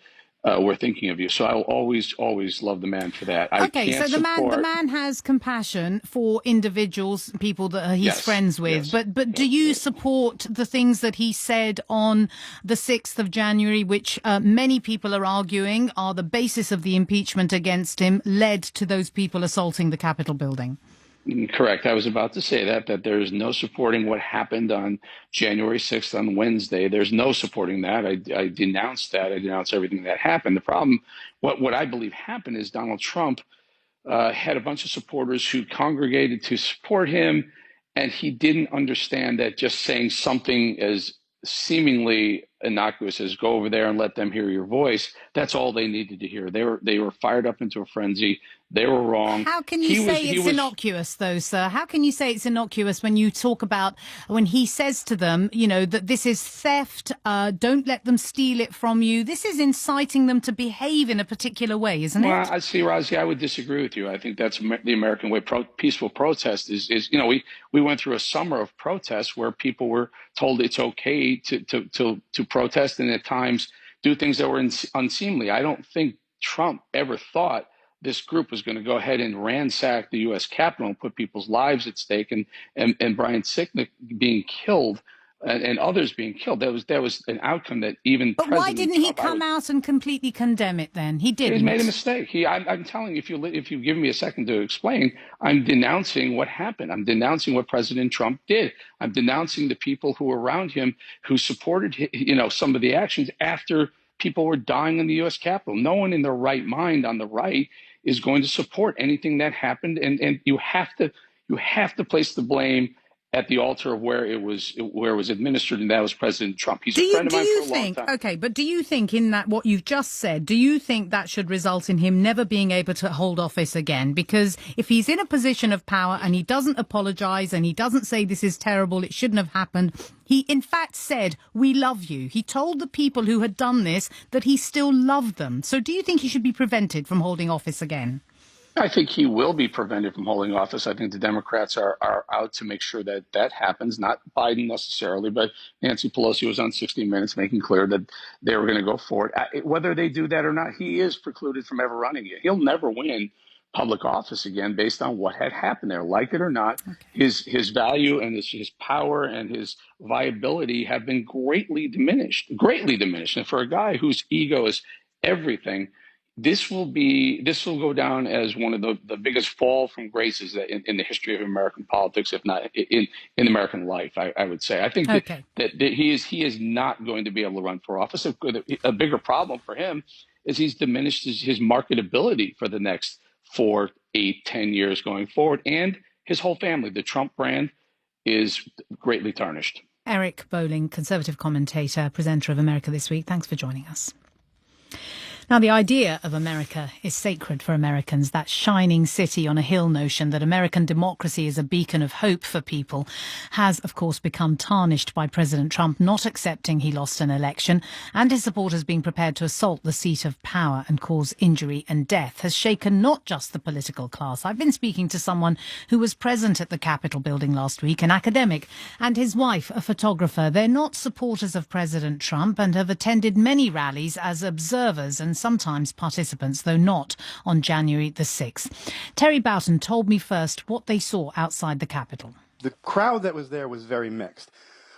we're thinking of you. So I'll always love the man for that. Okay, so the man has compassion for individuals, people that he's friends with. Yes. But do you support the things that he said on the 6th of January, which many people are arguing are the basis of the impeachment against him, led to those people assaulting the Capitol building? Correct. I was about to say that there is no supporting what happened on January 6th on Wednesday. There's no supporting that. I denounced that. I denounced everything that happened. The problem, what I believe happened is Donald Trump had a bunch of supporters who congregated to support him, and he didn't understand that just saying something as seemingly innocuous as go over there and let them hear your voice, that's all they needed to hear. They were fired up into a frenzy. They were wrong. How can you say it's innocuous, though, sir? How can you say it's innocuous when you talk about, when he says to them, you know, that this is theft, don't let them steal it from you. This is inciting them to behave in a particular way, isn't it? Well, I see, Razi, I would disagree with you. I think that's the American way. Peaceful protest is, you know, we went through a summer of protests where people were told it's okay to protest and at times do things that were unseemly. I don't think Trump ever thought this group was going to go ahead and ransack the U.S. Capitol and put people's lives at stake, and Brian Sicknick being killed and others being killed. That was an outcome that even But President why didn't he Trump, come out and completely condemn it then? He didn't. He's made a mistake. I'm telling you, if you give me a second to explain, I'm denouncing what happened. I'm denouncing what President Trump did. I'm denouncing the people who were around him who supported, some of the actions after people were dying in the U.S. Capitol. No one in their right mind on the right is going to support anything that happened, and you have to place the blame at the altar of where it was administered, and that was President Trump. He's a friend of mine for a long time. Okay, but do you think in that what you've just said, do you think that should result in him never being able to hold office again? Because if he's in a position of power and he doesn't apologise and he doesn't say this is terrible, it shouldn't have happened, he in fact said, we love you. He told the people who had done this that he still loved them. So do you think he should be prevented from holding office again? I think he will be prevented from holding office. I think the Democrats are out to make sure that happens, not Biden necessarily, but Nancy Pelosi was on 60 Minutes making clear that they were going to go for it. Whether they do that or not, he is precluded from ever running it. He'll never win public office again based on what had happened there. Like it or not, his value and his power and his viability have been greatly diminished. And for a guy whose ego is everything, this will go down as one of the biggest fall from graces in the history of American politics, if not in American life. I would say. I think that he is not going to be able to run for office. A bigger problem for him is he's diminished his marketability for the next 4, 8, 10 years going forward, and his whole family. The Trump brand is greatly tarnished. Eric Bolling, conservative commentator, presenter of America This Week. Thanks for joining us. Now, the idea of America is sacred for Americans, that shining city on a hill notion that American democracy is a beacon of hope for people has, of course, become tarnished by President Trump not accepting he lost an election, and his supporters being prepared to assault the seat of power and cause injury and death has shaken not just the political class. I've been speaking to someone who was present at the Capitol building last week, an academic, and his wife, a photographer. They're not supporters of President Trump and have attended many rallies as observers and sometimes participants, though not on January the 6th. Terry Boughton told me first what they saw outside the Capitol. The crowd that was there was very mixed.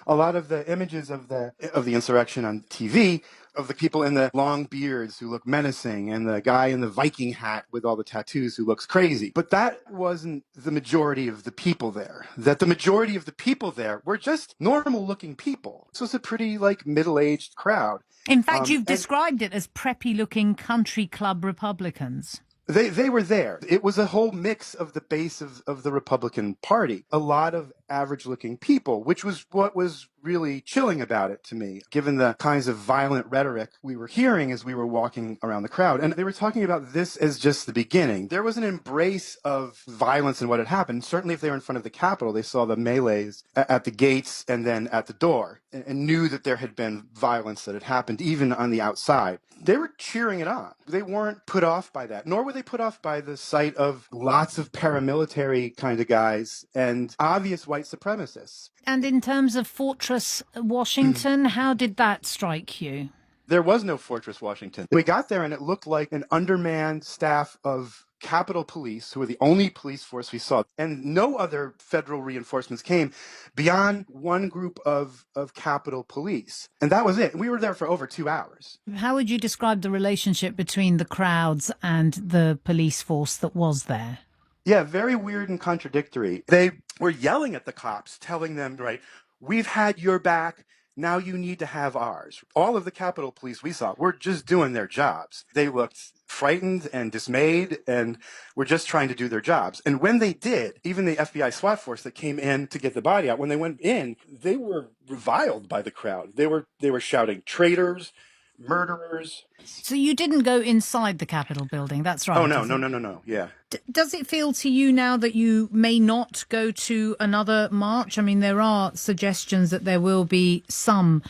A lot of the images of the insurrection on TV, of the people in the long beards who look menacing, and the guy in the Viking hat with all the tattoos who looks crazy. But that wasn't the majority of the people there. That the majority of the people there were just normal-looking people. This was a pretty, middle-aged crowd. In fact, you've described it as preppy-looking country club Republicans. They were there. It was a whole mix of the base of the Republican Party. A lot of average-looking people, which was what was really chilling about it to me, given the kinds of violent rhetoric we were hearing as we were walking around the crowd. And they were talking about this as just the beginning. There was an embrace of violence and what had happened. Certainly if they were in front of the Capitol, they saw the melees at the gates and then at the door and knew that there had been violence that had happened, even on the outside. They were cheering it on. They weren't put off by that, nor were they put off by the sight of lots of paramilitary kind of guys and obvious white supremacists. And in terms of Fortress Washington, how did that strike you? There was no Fortress Washington. We got there and it looked like an undermanned staff of Capitol Police, who were the only police force we saw. And no other federal reinforcements came beyond one group of Capitol Police. And that was it. We were there for over 2 hours. How would you describe the relationship between the crowds and the police force that was there? Yeah, very weird and contradictory. They were yelling at the cops, telling them, right, we've had your back. Now you need to have ours. All of the Capitol Police we saw were just doing their jobs. They looked frightened and dismayed and were just trying to do their jobs. And when they did, even the FBI SWAT force that came in to get the body out, when they went in, they were reviled by the crowd. They were shouting traitors, murderers. So you didn't go inside the Capitol building, that's right? Oh, no, yeah. Does it feel to you now that you may not go to another march? I mean, there are suggestions that there will be some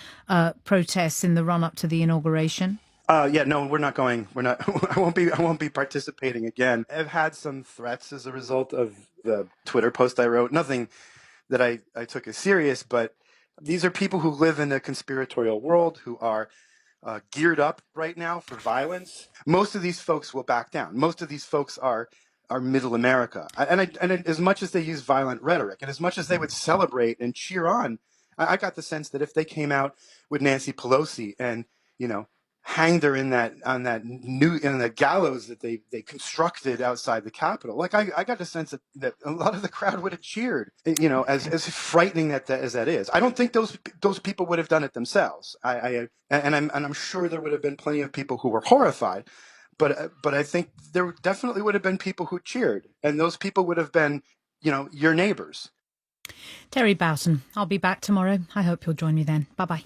protests in the run-up to the inauguration. No, we're not going. We're not. I won't be participating again. I've had some threats as a result of the Twitter post I wrote. Nothing that I took as serious, but these are people who live in a conspiratorial world, who are geared up right now for violence. Most of these folks will back down. Most of these folks are middle America. And as much as they use violent rhetoric, and as much as they would celebrate and cheer on I got the sense that if they came out with Nancy Pelosi and, hanged her in that gallows that they constructed outside the Capitol, like I got the sense that a lot of the crowd would have cheered, as frightening as that is. I don't think those people would have done it themselves. I'm sure there would have been plenty of people who were horrified, but I think there definitely would have been people who cheered, and those people would have been, your neighbors. Terry Boughton, I'll be back tomorrow. I hope you'll join me then. Bye-bye.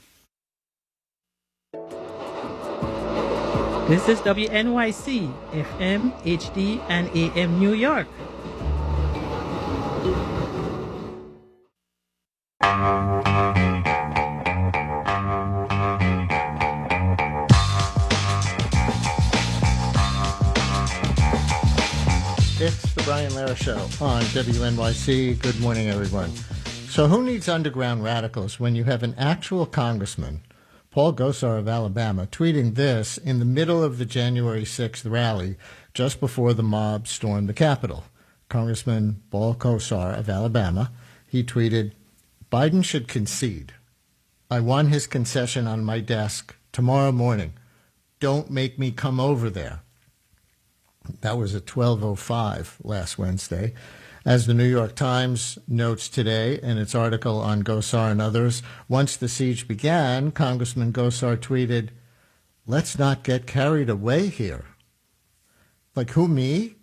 This is WNYC, FM, HD, and AM New York. It's the Brian Lara Show on WNYC. Good morning, everyone. So who needs underground radicals when you have an actual congressman, Paul Gosar of Alabama, tweeting this in the middle of the January 6th rally just before the mob stormed the Capitol? Congressman Paul Gosar of Alabama, he tweeted, "Biden should concede. I want his concession on my desk tomorrow morning. Don't make me come over there." That was at 12:05 last Wednesday. As the New York Times notes today in its article on Gosar and others, once the siege began, Congressman Gosar tweeted, "Let's not get carried away here." Like, who, me?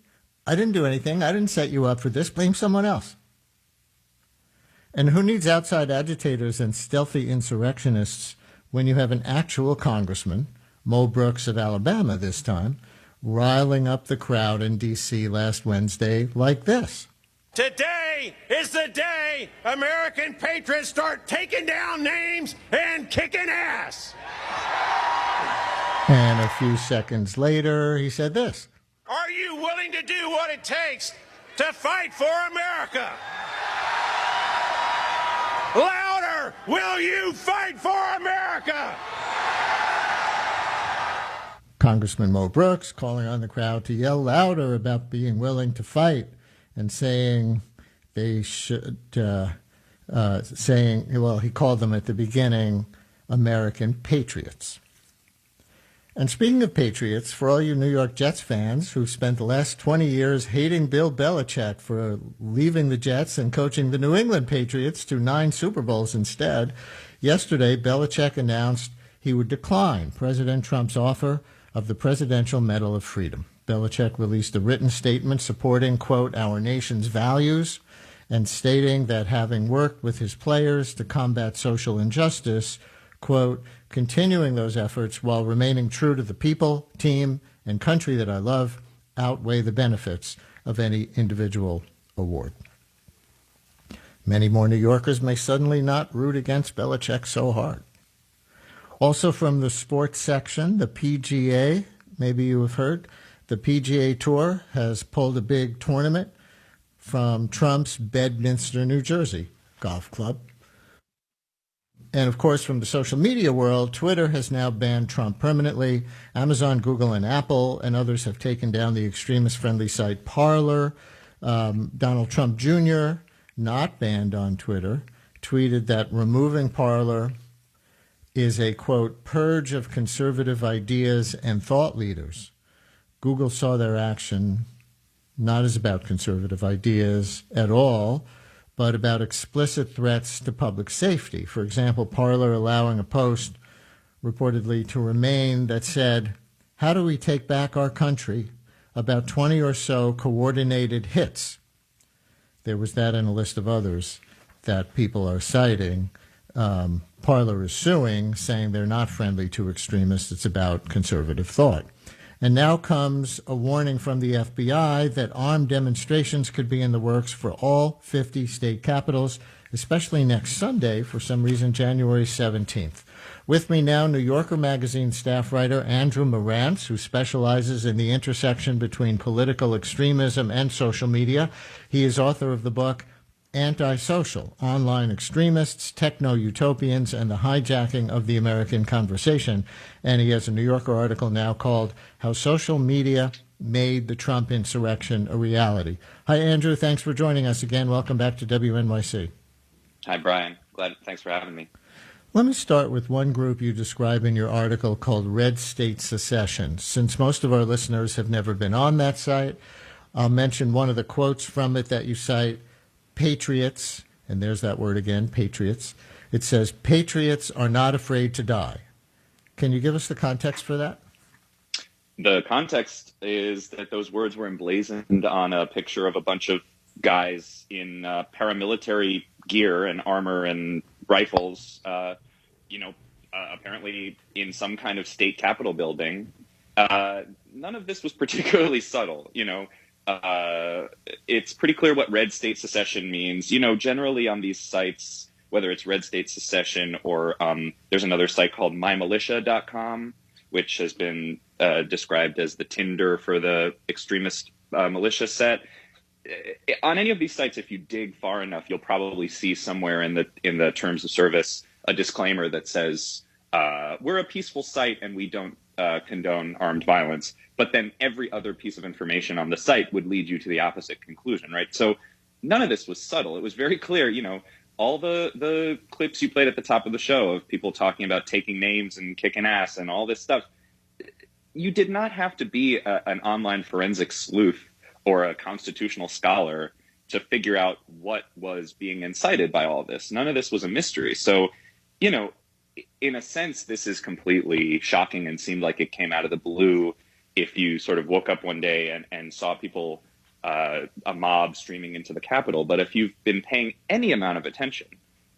I didn't do anything. I didn't set you up for this. Blame someone else. And who needs outside agitators and stealthy insurrectionists when you have an actual congressman, Mo Brooks of Alabama this time, riling up the crowd in D.C. last Wednesday like this? Today is the day American patriots start taking down names and kicking ass. And a few seconds later, he said this. Are you willing to do what it takes to fight for America? Louder! Will you fight for America? Congressman Mo Brooks calling on the crowd to yell louder about being willing to fight and saying they should, he called them at the beginning American patriots. And speaking of patriots, for all you New York Jets fans who spent the last 20 years hating Bill Belichick for leaving the Jets and coaching the New England Patriots to 9 Super Bowls instead, yesterday Belichick announced he would decline President Trump's offer of the Presidential Medal of Freedom. Belichick released a written statement supporting, quote, our nation's values and stating that having worked with his players to combat social injustice, quote, continuing those efforts while remaining true to the people, team, and country that I love outweigh the benefits of any individual award. Many more New Yorkers may suddenly not root against Belichick so hard. Also from the sports section, the PGA, maybe you have heard, the PGA Tour has pulled a big tournament from Trump's Bedminster, New Jersey golf club. And, of course, from the social media world, Twitter has now banned Trump permanently. Amazon, Google, and Apple and others have taken down the extremist-friendly site Parler. Donald Trump Jr., not banned on Twitter, tweeted that removing Parler is a, quote, purge of conservative ideas and thought leaders. Google saw their action not as about conservative ideas at all, but about explicit threats to public safety. For example, Parler allowing a post reportedly to remain that said, how do we take back our country? About 20 or so coordinated hits. There was that and a list of others that people are citing. Parler is suing, saying they're not friendly to extremists. It's about conservative thought. And now comes a warning from the FBI that armed demonstrations could be in the works for all 50 state capitals, especially next Sunday, for some reason, January 17th. With me now, New Yorker Magazine staff writer Andrew Marantz, who specializes in the intersection between political extremism and social media. He is author of the book Antisocial, Online Extremists, Techno-Utopians, and the Hijacking of the American Conversation. And he has a New Yorker article now called How Social Media Made the Trump Insurrection a Reality. Hi, Andrew. Thanks for joining us again. Welcome back to WNYC. Hi, Brian. Thanks for having me. Let me start with one group you describe in your article called Red State Secession. Since most of our listeners have never been on that site, I'll mention one of the quotes from it that you cite, patriots, and there's that word again, patriots. It says, "Patriots are not afraid to die." Can you give us the context for that? The context is that those words were emblazoned on a picture of a bunch of guys in paramilitary gear and armor and rifles, apparently in some kind of state capitol building. None of this was particularly subtle. It's pretty clear what red state secession means. Generally on these sites, whether it's Red State Secession or there's another site called mymilitia.com, which has been described as the Tinder for the extremist militia set. On any of these sites, if you dig far enough, you'll probably see somewhere in the terms of service a disclaimer that says, we're a peaceful site and we don't condone armed violence. But then every other piece of information on the site would lead you to the opposite conclusion, right? So none of this was subtle. It was very clear, all the clips you played at the top of the show of people talking about taking names and kicking ass and all this stuff. You did not have to be an online forensic sleuth or a constitutional scholar to figure out what was being incited by all this. None of this was a mystery. So, in a sense, this is completely shocking and seemed like it came out of the blue if you sort of woke up one day and saw people, a mob streaming into the Capitol. But if you've been paying any amount of attention,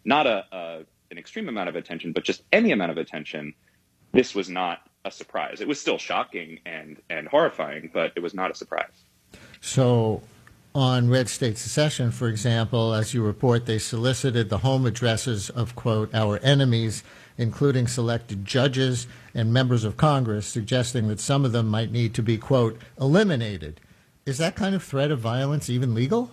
not an extreme amount of attention, but just any amount of attention, this was not a surprise. It was still shocking and horrifying, but it was not a surprise. So on Red State Secession, for example, as you report, they solicited the home addresses of, quote, our enemies, including selected judges and members of Congress, suggesting that some of them might need to be, quote, eliminated. Is that kind of threat of violence even legal?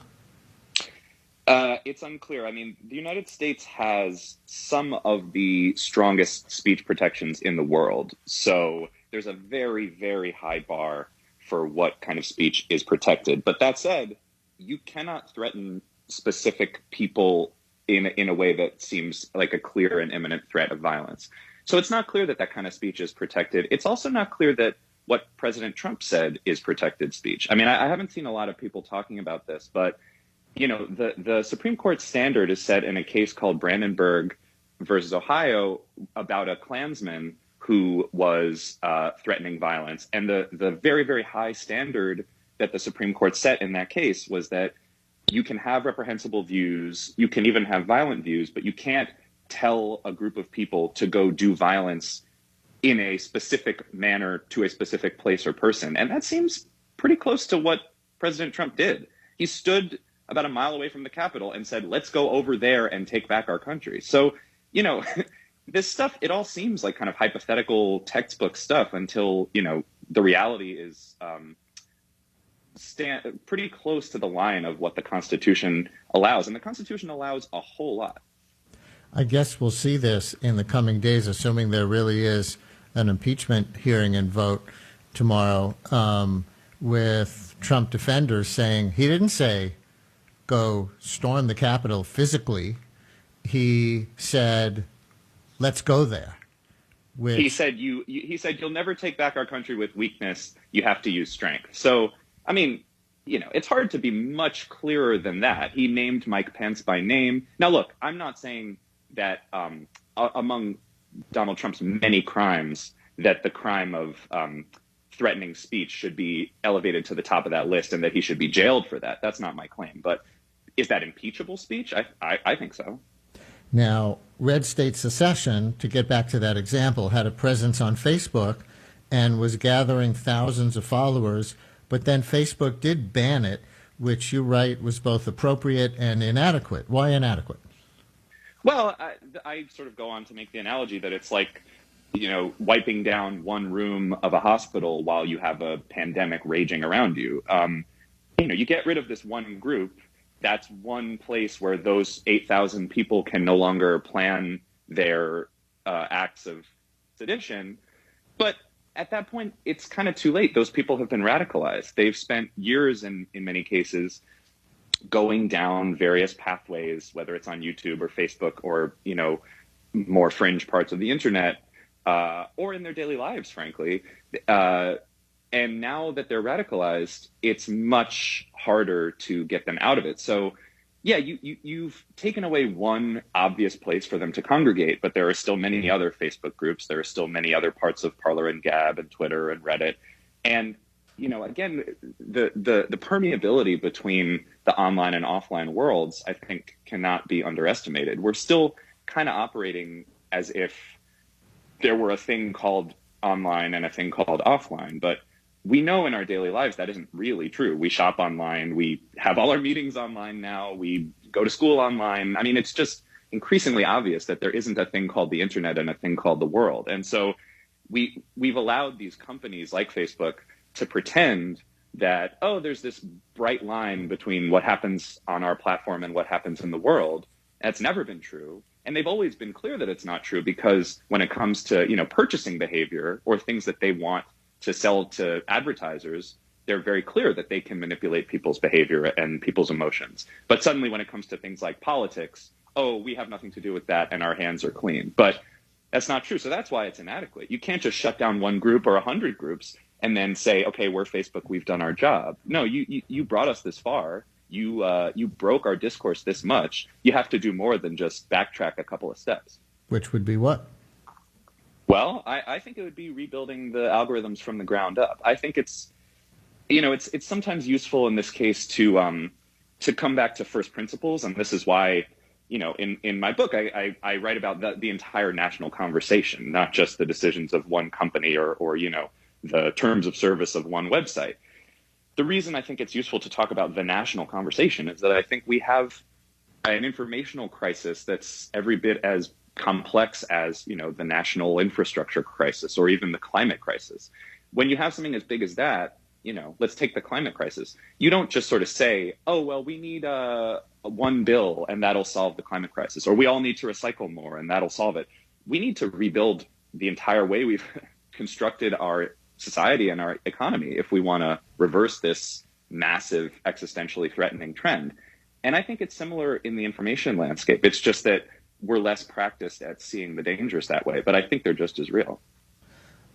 It's unclear. I mean, the United States has some of the strongest speech protections in the world. So there's a very, very high bar for what kind of speech is protected. But that said, you cannot threaten specific people in a way that seems like a clear and imminent threat of violence. So it's not clear that that kind of speech is protected. It's also not clear that what President Trump said is protected speech. I mean, I haven't seen a lot of people talking about this, but the Supreme Court standard is set in a case called Brandenburg versus Ohio about a Klansman who was threatening violence. And the very, very high standard that the Supreme Court set in that case was that you can have reprehensible views, you can even have violent views, but you can't tell a group of people to go do violence in a specific manner to a specific place or person. And that seems pretty close to what President Trump did. He stood about a mile away from the Capitol and said, let's go over there and take back our country. So, this stuff, it all seems like kind of hypothetical textbook stuff until, the reality is pretty close to the line of what the Constitution allows. And the Constitution allows a whole lot. I guess we'll see this in the coming days, assuming there really is an impeachment hearing and vote tomorrow, with Trump defenders saying he didn't say go storm the Capitol physically. He said, let's go there. He said you'll never take back our country with weakness. You have to use strength. So, I mean, it's hard to be much clearer than that. He named Mike Pence by name. Now, look, I'm not saying that among Donald Trump's many crimes that the crime of threatening speech should be elevated to the top of that list and that he should be jailed for that. That's not my claim. But is that impeachable speech? I think so. Now, Red State Secession, to get back to that example, had a presence on Facebook and was gathering thousands of followers, but then Facebook did ban it, which you write was both appropriate and inadequate. Why inadequate? Well, I sort of go on to make the analogy that it's like, wiping down one room of a hospital while you have a pandemic raging around you. You get rid of this one group. That's one place where those 8,000 people can no longer plan their acts of sedition. But at that point, it's kind of too late. Those people have been radicalized. They've spent years, in many cases, going down various pathways, whether it's on YouTube or Facebook or, more fringe parts of the internet, or in their daily lives, frankly. And now that they're radicalized, it's much harder to get them out of it. So, yeah, you've taken away one obvious place for them to congregate, but there are still many other Facebook groups. There are still many other parts of Parler and Gab and Twitter and Reddit. And, again, the permeability between the online and offline worlds, I think, cannot be underestimated. We're still kind of operating as if there were a thing called online and a thing called offline, but we know in our daily lives that isn't really true. We shop online, we have all our meetings online now, we go to school online. I mean, it's just increasingly obvious that there isn't a thing called the internet and a thing called the world. And so we've allowed these companies like Facebook to pretend that, there's this bright line between what happens on our platform and what happens in the world. That's never been true. And they've always been clear that it's not true, because when it comes to, purchasing behavior or things that they want to sell to advertisers, they're very clear that they can manipulate people's behavior and people's emotions. But suddenly when it comes to things like politics, we have nothing to do with that and our hands are clean. But that's not true. So that's why it's inadequate. You can't just shut down one group or 100 groups and then say, okay, we're Facebook, we've done our job. No, you brought us this far. You broke our discourse this much. You have to do more than just backtrack a couple of steps. Which would be what? Well, I think it would be rebuilding the algorithms from the ground up. I think it's sometimes useful in this case to come back to first principles, and this is why, in my book I write about the entire national conversation, not just the decisions of one company or the terms of service of one website. The reason I think it's useful to talk about the national conversation is that I think we have an informational crisis that's every bit as complex as, the national infrastructure crisis or even the climate crisis. When you have something as big as that, let's take the climate crisis. You don't just sort of say, we need one bill and that'll solve the climate crisis, or we all need to recycle more and that'll solve it. We need to rebuild the entire way we've constructed our society and our economy if we want to reverse this massive existentially threatening trend. And I think it's similar in the information landscape. It's just that we're less practiced at seeing the dangers that way, but I think they're just as real.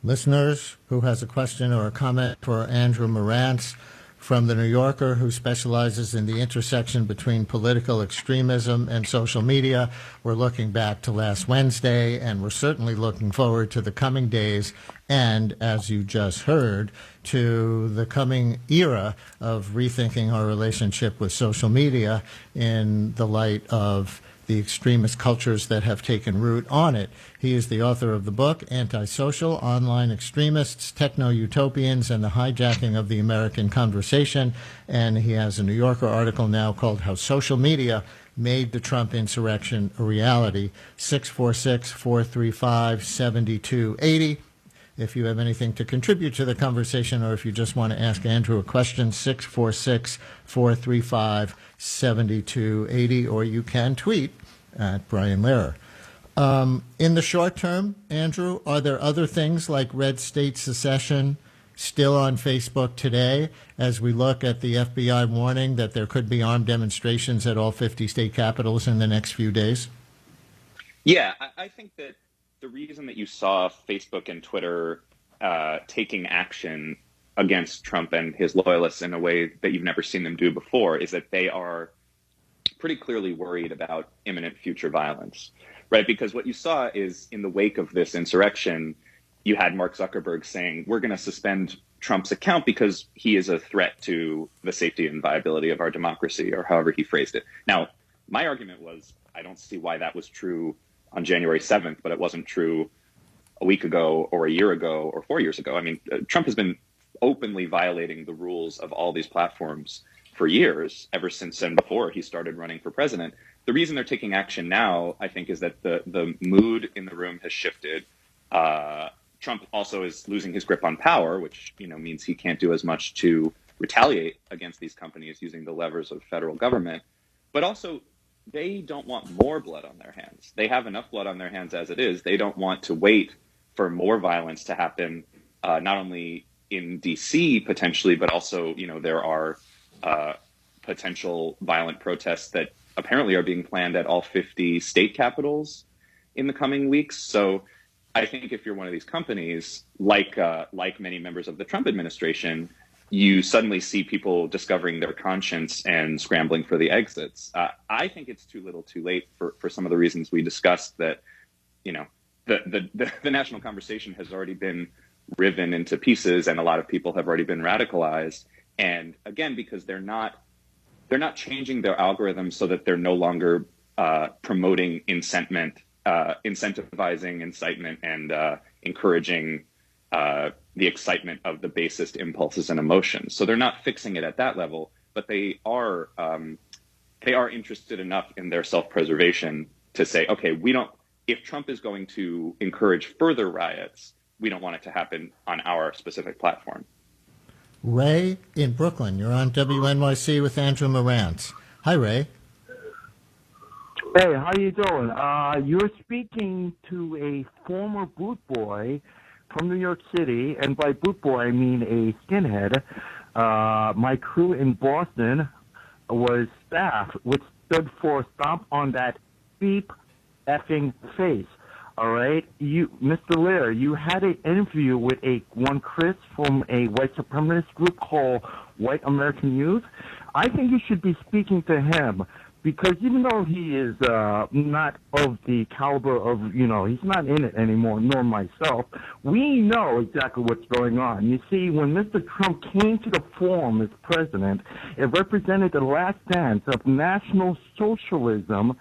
Listeners, who has a question or a comment for Andrew Marantz from The New Yorker, who specializes in the intersection between political extremism and social media. We're looking back to last Wednesday, and we're certainly looking forward to the coming days and, as you just heard, to the coming era of rethinking our relationship with social media in the light of the extremist cultures that have taken root on it. He is the author of the book, Antisocial, Online Extremists, Techno-Utopians, and the Hijacking of the American Conversation. And he has a New Yorker article now called How Social Media Made the Trump Insurrection a Reality, 646-435-7280. If you have anything to contribute to the conversation, or if you just want to ask Andrew a question, 646-435-7280, or you can tweet at Brian Lehrer. In the short term, Andrew, are there other things like red state secession still on Facebook today as we look at the FBI warning that there could be armed demonstrations at all 50 state capitals in the next few days? Yeah, I think that the reason that you saw Facebook and Twitter taking action against Trump and his loyalists in a way that you've never seen them do before is that they are pretty clearly worried about imminent future violence, right? Because what you saw is in the wake of this insurrection, you had Mark Zuckerberg saying, we're going to suspend Trump's account because he is a threat to the safety and viability of our democracy, or however he phrased it. Now, my argument was, I don't see why that was true on January 7th, but it wasn't true a week ago or a year ago or 4 years ago. I mean, Trump has been openly violating the rules of all these platforms for years, ever since and before he started running for president. The reason they're taking action now, I think, is that the mood in the room has shifted. Trump also is losing his grip on power, which means he can't do as much to retaliate against these companies using the levers of federal government. But also, they don't want more blood on their hands. They have enough blood on their hands as it is. They don't want to wait for more violence to happen, not only in D.C. potentially, but also, there are potential violent protests that apparently are being planned at all 50 state capitals in the coming weeks. So I think if you're one of these companies, like many members of the Trump administration, you suddenly see people discovering their conscience and scrambling for the exits. I think it's too little too late for some of the reasons we discussed, that, you know, the national conversation has already been riven into pieces and a lot of people have already been radicalized. And again, because they're not changing their algorithms so that they're no longer promoting incentivizing incitement and encouraging the excitement of the basest impulses and emotions. So they're not fixing it at that level, but they are interested enough in their self-preservation to say, okay, if Trump is going to encourage further riots, we don't want it to happen on our specific platform. Ray in Brooklyn, you're on WNYC with Andrew Marantz. Hi, Ray. Hey, how you doing? You're speaking to a former boot boy from New York City, and by boot boy I mean a skinhead. My crew in Boston was STAFF, which stood for Stomp on That Beep Effing Face. All right, Mr. Lear, you had an interview with one Chris from a white supremacist group called White American Youth. I think you should be speaking to him, because even though he is not of the caliber of, he's not in it anymore, nor myself, we know exactly what's going on. You see, when Mr. Trump came to the forum as president, it represented the last dance of National Socialism,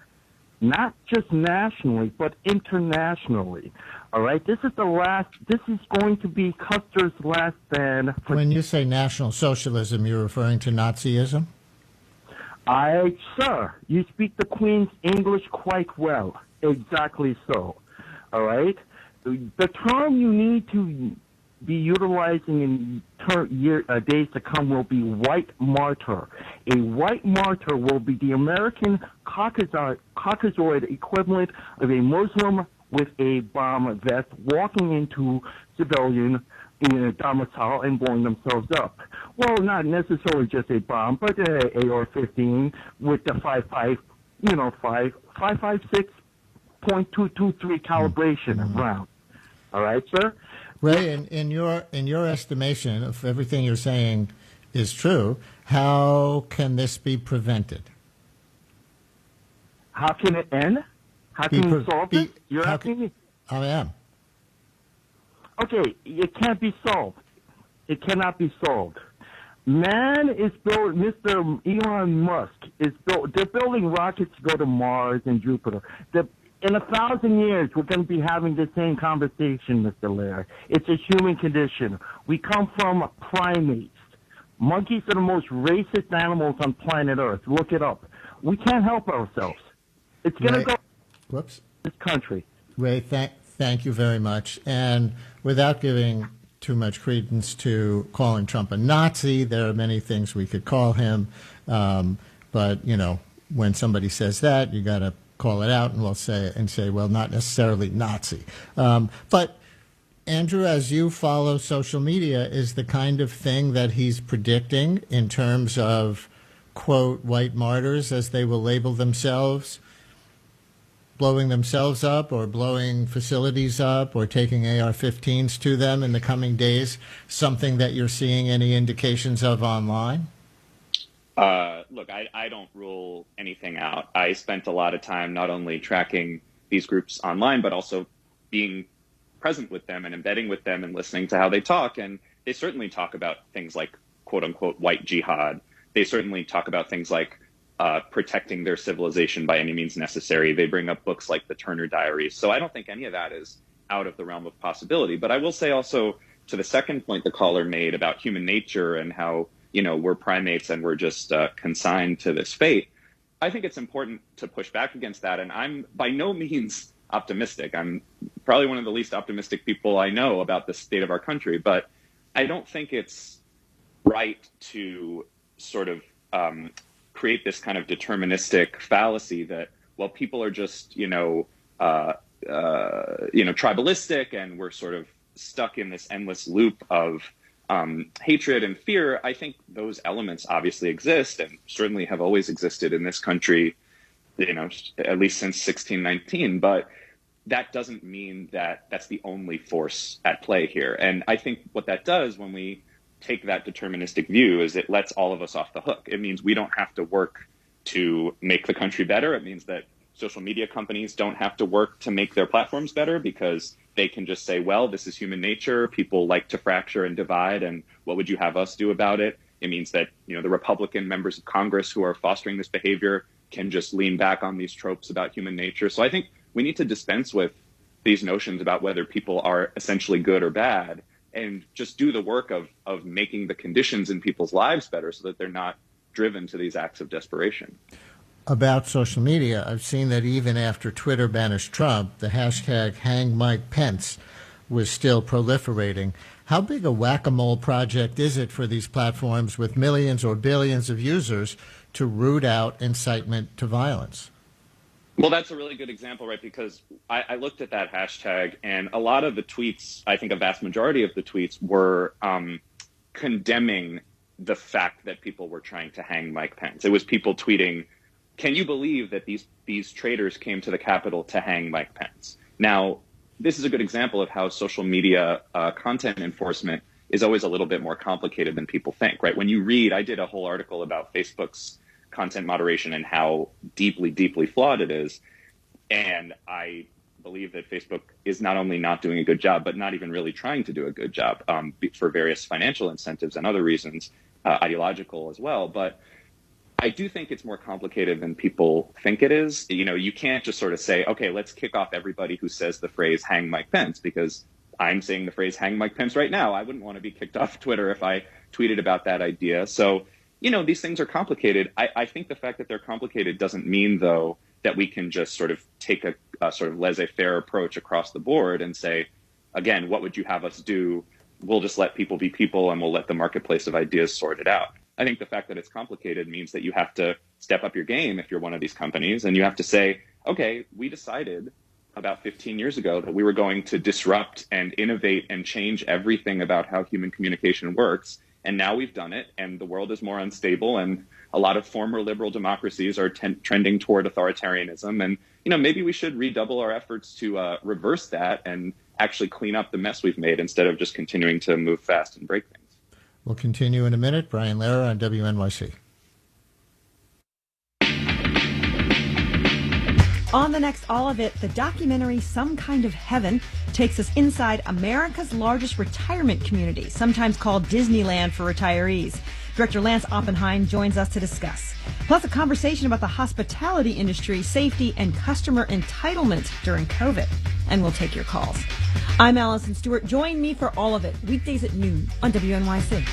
not just nationally, but internationally. All right? This is going to be Custer's last stand. When you say National Socialism, you're referring to Nazism? Sir, you speak the Queen's English quite well. Exactly so. All right? The term you need to be utilizing in days to come will be white martyr. A white martyr will be the American Caucasoid equivalent of a Muslim with a bomb vest walking into civilian in a domicile and blowing themselves up. Well, not necessarily just a bomb, but an AR-15 with the 5.223 calibration round. All right, sir? Ray, in your estimation, if everything you're saying is true, how can this be prevented? How can it end? How can we solve it? You're asking me? I am. Okay, it can't be solved. It cannot be solved. Man is built, Mr. Elon Musk is built, they're building rockets to go to Mars and Jupiter. In 1,000 years, we're going to be having the same conversation, Mr. Lair. It's a human condition. We come from primates. Monkeys are the most racist animals on planet Earth. Look it up. We can't help ourselves. It's going to go this country. Ray, thank you very much. And without giving too much credence to calling Trump a Nazi, there are many things we could call him. But, when somebody says that, you got to call it out, and we'll say, well, not necessarily Nazi. But Andrew, as you follow social media, is the kind of thing that he's predicting in terms of, quote, white martyrs, as they will label themselves, blowing themselves up or blowing facilities up or taking AR-15s to them in the coming days, something that you're seeing any indications of online? Look, I don't rule anything out. I spent a lot of time not only tracking these groups online, but also being present with them and embedding with them and listening to how they talk. And they certainly talk about things like, quote unquote, white jihad. They certainly talk about things like protecting their civilization by any means necessary. They bring up books like the Turner Diaries. So I don't think any of that is out of the realm of possibility. But I will say also, to the second point the caller made about human nature and how, we're primates and we're just consigned to this fate, I think it's important to push back against that. And I'm by no means optimistic. I'm probably one of the least optimistic people I know about the state of our country. But I don't think it's right to sort of create this kind of deterministic fallacy that, well, people are just, tribalistic and we're sort of stuck in this endless loop of hatred and fear, I think those elements obviously exist and certainly have always existed in this country, at least since 1619. But that doesn't mean that that's the only force at play here. And I think what that does when we take that deterministic view is it lets all of us off the hook. It means we don't have to work to make the country better. It means that social media companies don't have to work to make their platforms better because they can just say, well, this is human nature. People like to fracture and divide. And what would you have us do about it? It means that, the Republican members of Congress who are fostering this behavior can just lean back on these tropes about human nature. So I think we need to dispense with these notions about whether people are essentially good or bad and just do the work of making the conditions in people's lives better so that they're not driven to these acts of desperation. About social media, I've seen that even after Twitter banished Trump, the hashtag #HangMikePence was still proliferating. How big a whack-a-mole project is it for these platforms with millions or billions of users to root out incitement to violence? Well, that's a really good example, right? Because I looked at that hashtag, and a lot of the tweets, I think a vast majority of the tweets were condemning the fact that people were trying to hang Mike Pence. It was people tweeting, can you believe that these traitors came to the Capitol to hang Mike Pence? Now, this is a good example of how social media content enforcement is always a little bit more complicated than people think, right? When you read, I did a whole article about Facebook's content moderation and how deeply, deeply flawed it is. And I believe that Facebook is not only not doing a good job, but not even really trying to do a good job for various financial incentives and other reasons, ideological as well. But I do think it's more complicated than people think it is. You can't just sort of say, okay, let's kick off everybody who says the phrase hang Mike Pence, because I'm saying the phrase hang Mike Pence right now. I wouldn't want to be kicked off Twitter if I tweeted about that idea. So, these things are complicated. I think the fact that they're complicated doesn't mean, though, that we can just sort of take a sort of laissez-faire approach across the board and say, again, what would you have us do? We'll just let people be people and we'll let the marketplace of ideas sort it out. I think the fact that it's complicated means that you have to step up your game if you're one of these companies, and you have to say, okay, we decided about 15 years ago that we were going to disrupt and innovate and change everything about how human communication works. And now we've done it, and the world is more unstable, and a lot of former liberal democracies are trending toward authoritarianism. And, maybe we should redouble our efforts to reverse that and actually clean up the mess we've made instead of just continuing to move fast and break things. We'll continue in a minute. Brian Lehrer on WNYC. On the next All of It, the documentary Some Kind of Heaven takes us inside America's largest retirement community, sometimes called Disneyland for retirees. Director Lance Oppenheim joins us to discuss. Plus, a conversation about the hospitality industry, safety, and customer entitlement during COVID. And we'll take your calls. I'm Allison Stewart. Join me for All of It, weekdays at noon on WNYC.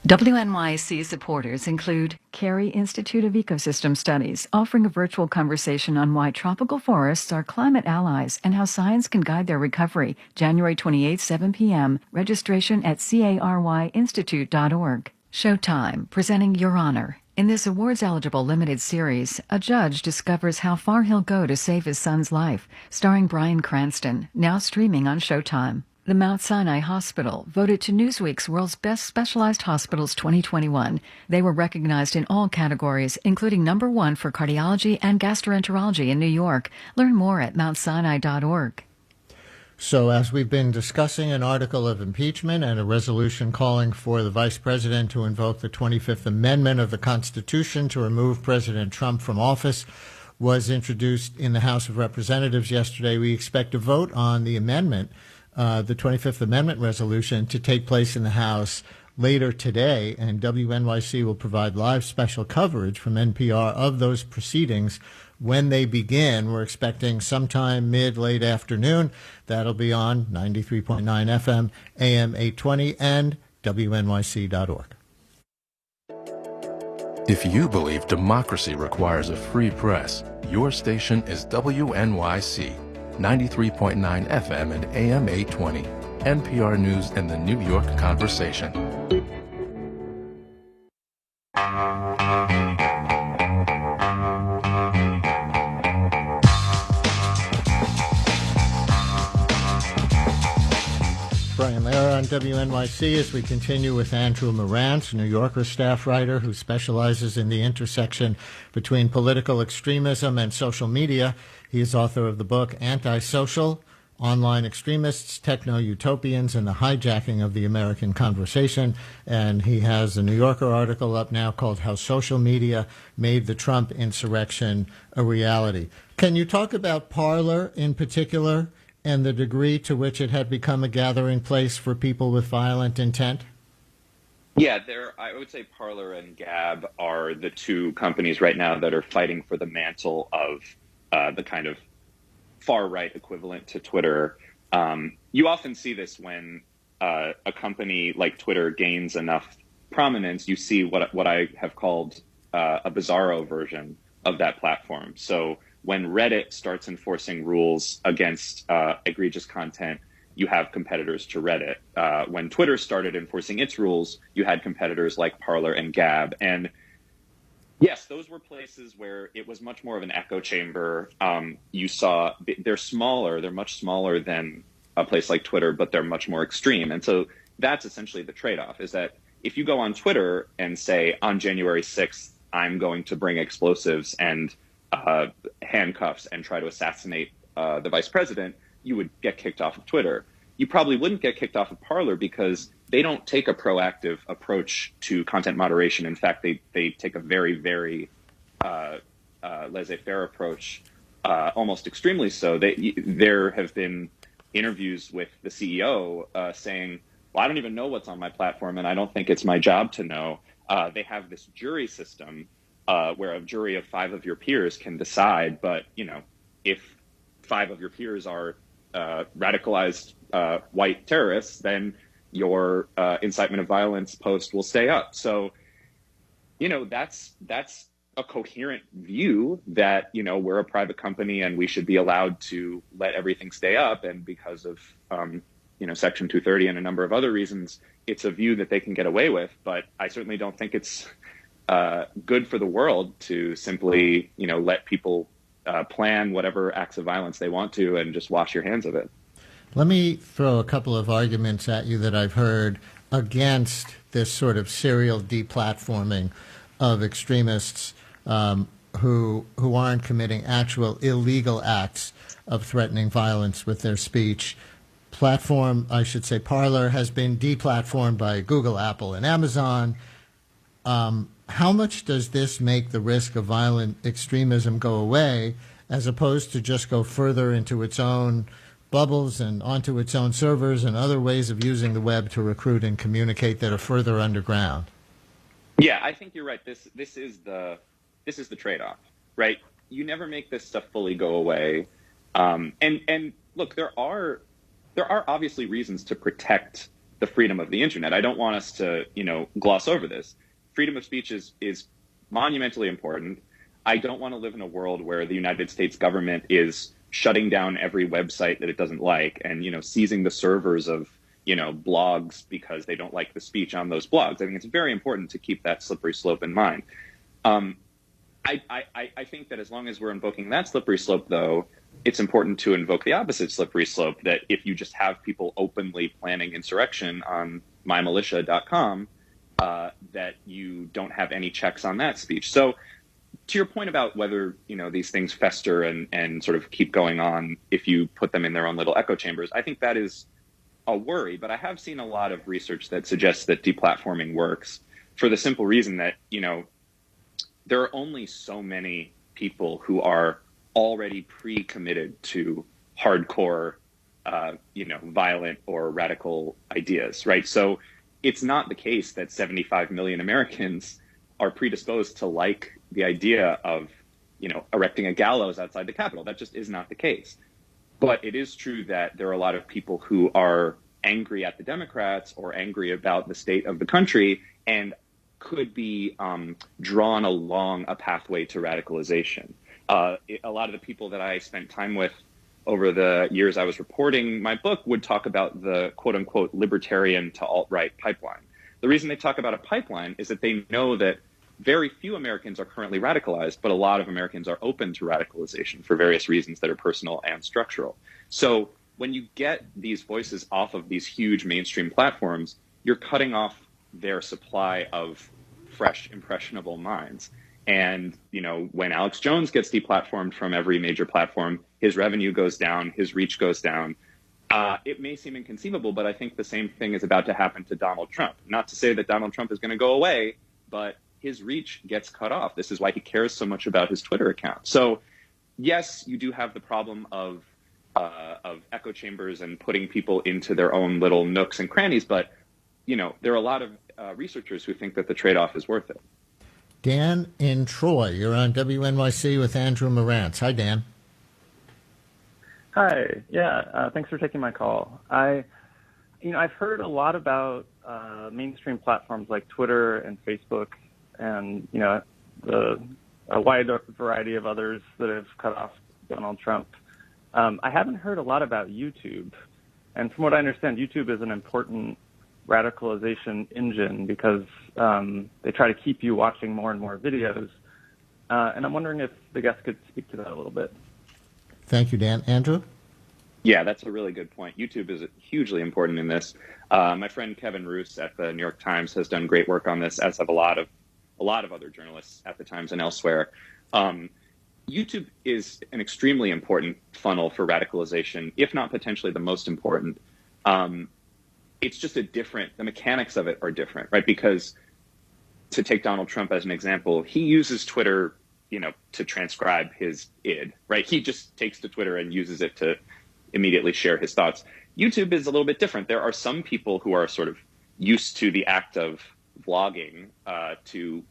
WNYC supporters include Cary Institute of Ecosystem Studies, offering a virtual conversation on why tropical forests are climate allies and how science can guide their recovery. January 28, 7 p.m. Registration at caryinstitute.org. Showtime, presenting Your Honor. In this awards-eligible limited series, a judge discovers how far he'll go to save his son's life, starring Bryan Cranston, now streaming on Showtime. The Mount Sinai Hospital, voted to Newsweek's World's Best Specialized Hospitals 2021. They were recognized in all categories, including #1 for cardiology and gastroenterology in New York. Learn more at mountsinai.org. So as we've been discussing, an article of impeachment and a resolution calling for the vice president to invoke the 25th Amendment of the Constitution to remove President Trump from office was introduced in the House of Representatives yesterday. We expect a vote on the amendment, the 25th Amendment resolution, to take place in the House later today, and WNYC will provide live special coverage from NPR of those proceedings when they begin. We're expecting sometime mid-late afternoon. That'll be on 93.9 FM, AM 820, and WNYC.org. If you believe democracy requires a free press, your station is WNYC, 93.9 FM and AM 820, NPR News and the New York Conversation. WNYC as we continue with Andrew Marantz, New Yorker staff writer who specializes in the intersection between political extremism and social media. He is author of the book Antisocial: Online Extremists, Techno-Utopians, and the Hijacking of the American Conversation. And he has a New Yorker article up now called How Social Media Made the Trump Insurrection a Reality. Can you talk about Parler in particular and the degree to which it had become a gathering place for people with violent intent? Yeah, I would say Parler and Gab are the two companies right now that are fighting for the mantle of the kind of far-right equivalent to Twitter. You often see this when a company like Twitter gains enough prominence. You see what I have called a bizarro version of that platform. So when Reddit starts enforcing rules against egregious content, you have competitors to Reddit. When Twitter started enforcing its rules, you had competitors like Parler and Gab. And yes, those were places where it was much more of an echo chamber. You saw they're much smaller than a place like Twitter, but they're much more extreme. And so that's essentially the trade-off, is that if you go on Twitter and say, on January 6th, I'm going to bring explosives and handcuffs and try to assassinate the vice president, you would get kicked off of Twitter. You probably wouldn't get kicked off of Parler because they don't take a proactive approach to content moderation. In fact, they take a very, very laissez-faire approach, almost extremely so. There have been interviews with the CEO saying, well, I don't even know what's on my platform, and I don't think it's my job to know. They have this jury system where a jury of 5 of your peers can decide, but if 5 of your peers are radicalized white terrorists, then your incitement of violence post will stay up. So, that's a coherent view that, we're a private company and we should be allowed to let everything stay up. And because of, Section 230 and a number of other reasons, it's a view that they can get away with. But I certainly don't think it's good for the world to simply, let people plan whatever acts of violence they want to and just wash your hands of it. Let me throw a couple of arguments at you that I've heard against this sort of serial deplatforming of extremists who aren't committing actual illegal acts of threatening violence with their speech. Parler has been deplatformed by Google, Apple, and Amazon. How much does this make the risk of violent extremism go away as opposed to just go further into its own bubbles and onto its own servers and other ways of using the web to recruit and communicate that are further underground? Yeah, I think you're right. This is the trade-off, right? You never make this stuff fully go away. And look, there are obviously reasons to protect the freedom of the internet. I don't want us to, gloss over this. Freedom of speech is monumentally important. I don't want to live in a world where the United States government is shutting down every website that it doesn't like and, seizing the servers of, blogs because they don't like the speech on those blogs. I think it's very important to keep that slippery slope in mind. I think that as long as we're invoking that slippery slope, though, it's important to invoke the opposite slippery slope, that if you just have people openly planning insurrection on mymilitia.com, that you don't have any checks on that speech. So to your point about whether, these things fester and sort of keep going on if you put them in their own little echo chambers, I think that is a worry. But I have seen a lot of research that suggests that deplatforming works for the simple reason that, there are only so many people who are already pre-committed to hardcore, violent or radical ideas, right? So it's not the case that 75 million Americans are predisposed to like the idea of, erecting a gallows outside the Capitol. That just is not the case. But it is true that there are a lot of people who are angry at the Democrats or angry about the state of the country and could be drawn along a pathway to radicalization. A lot of the people that I spent time with over the years I was reporting my book would talk about the quote-unquote libertarian to alt-right pipeline. The reason they talk about a pipeline is that they know that very few Americans are currently radicalized, but a lot of Americans are open to radicalization for various reasons that are personal and structural. So when you get these voices off of these huge mainstream platforms, you're cutting off their supply of fresh, impressionable minds. And, when Alex Jones gets deplatformed from every major platform, his revenue goes down, his reach goes down. It may seem inconceivable, but I think the same thing is about to happen to Donald Trump. Not to say that Donald Trump is going to go away, but his reach gets cut off. This is why he cares so much about his Twitter account. So, yes, you do have the problem of echo chambers and putting people into their own little nooks and crannies, but there are a lot of researchers who think that the trade-off is worth it. Dan in Troy, you're on WNYC with Andrew Marantz. Hi, Dan. Hi. Yeah. Thanks for taking my call. I've heard a lot about mainstream platforms like Twitter and Facebook, and a wide variety of others that have cut off Donald Trump. I haven't heard a lot about YouTube, and from what I understand, YouTube is an important radicalization engine because they try to keep you watching more and more videos. And I'm wondering if the guest could speak to that a little bit. Thank you, Dan. Andrew? Yeah, that's a really good point. YouTube is hugely important in this. My friend Kevin Roos at the New York Times has done great work on this, as have a lot of other journalists at the Times and elsewhere. YouTube is an extremely important funnel for radicalization, if not potentially the most important. It's just the mechanics of it are different, right? Because to take Donald Trump as an example, he uses Twitter, to transcribe his id, right? He just takes to Twitter and uses it to immediately share his thoughts. YouTube is a little bit different. There are some people who are sort of used to the act of vlogging to,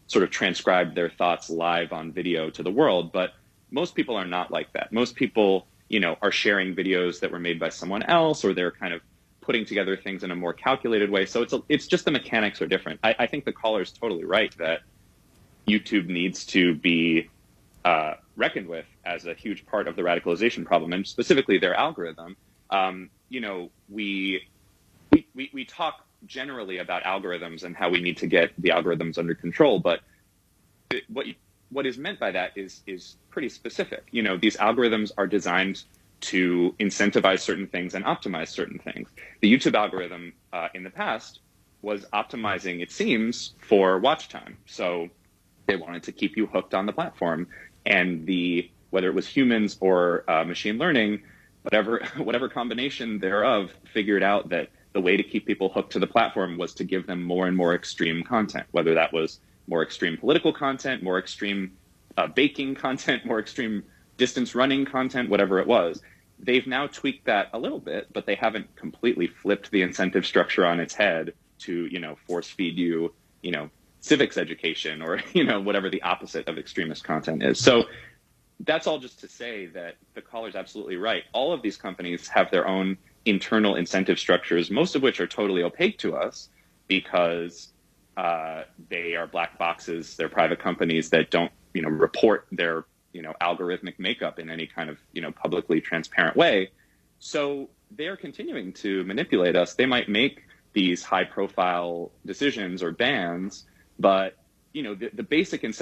sort of transcribe their thoughts live on video to the world. But most people are not like that. Most people, are sharing videos that were made by someone else, or they're kind of putting together things in a more calculated way. So it's just the mechanics are different. I think the caller is totally right that YouTube needs to be reckoned with as a huge part of the radicalization problem, and specifically their algorithm. We talk generally about algorithms and how we need to get the algorithms under control, but what is meant by that is pretty specific. These algorithms are designed to incentivize certain things and optimize certain things. The YouTube algorithm in the past was optimizing, it seems, for watch time. So they wanted to keep you hooked on the platform, and whether it was humans or machine learning, whatever combination thereof, figured out that the way to keep people hooked to the platform was to give them more and more extreme content, whether that was more extreme political content, more extreme baking content, more extreme distance running content, whatever it was. They've now tweaked that a little bit, but they haven't completely flipped the incentive structure on its head to, force feed you, civics education or, whatever the opposite of extremist content is. So that's all just to say that the caller's absolutely right. All of these companies have their own internal incentive structures, most of which are totally opaque to us because they are black boxes. They're private companies that don't, report their, algorithmic makeup in any kind of, publicly transparent way. So they're continuing to manipulate us. They might make these high profile decisions or bans, but, the basic incentive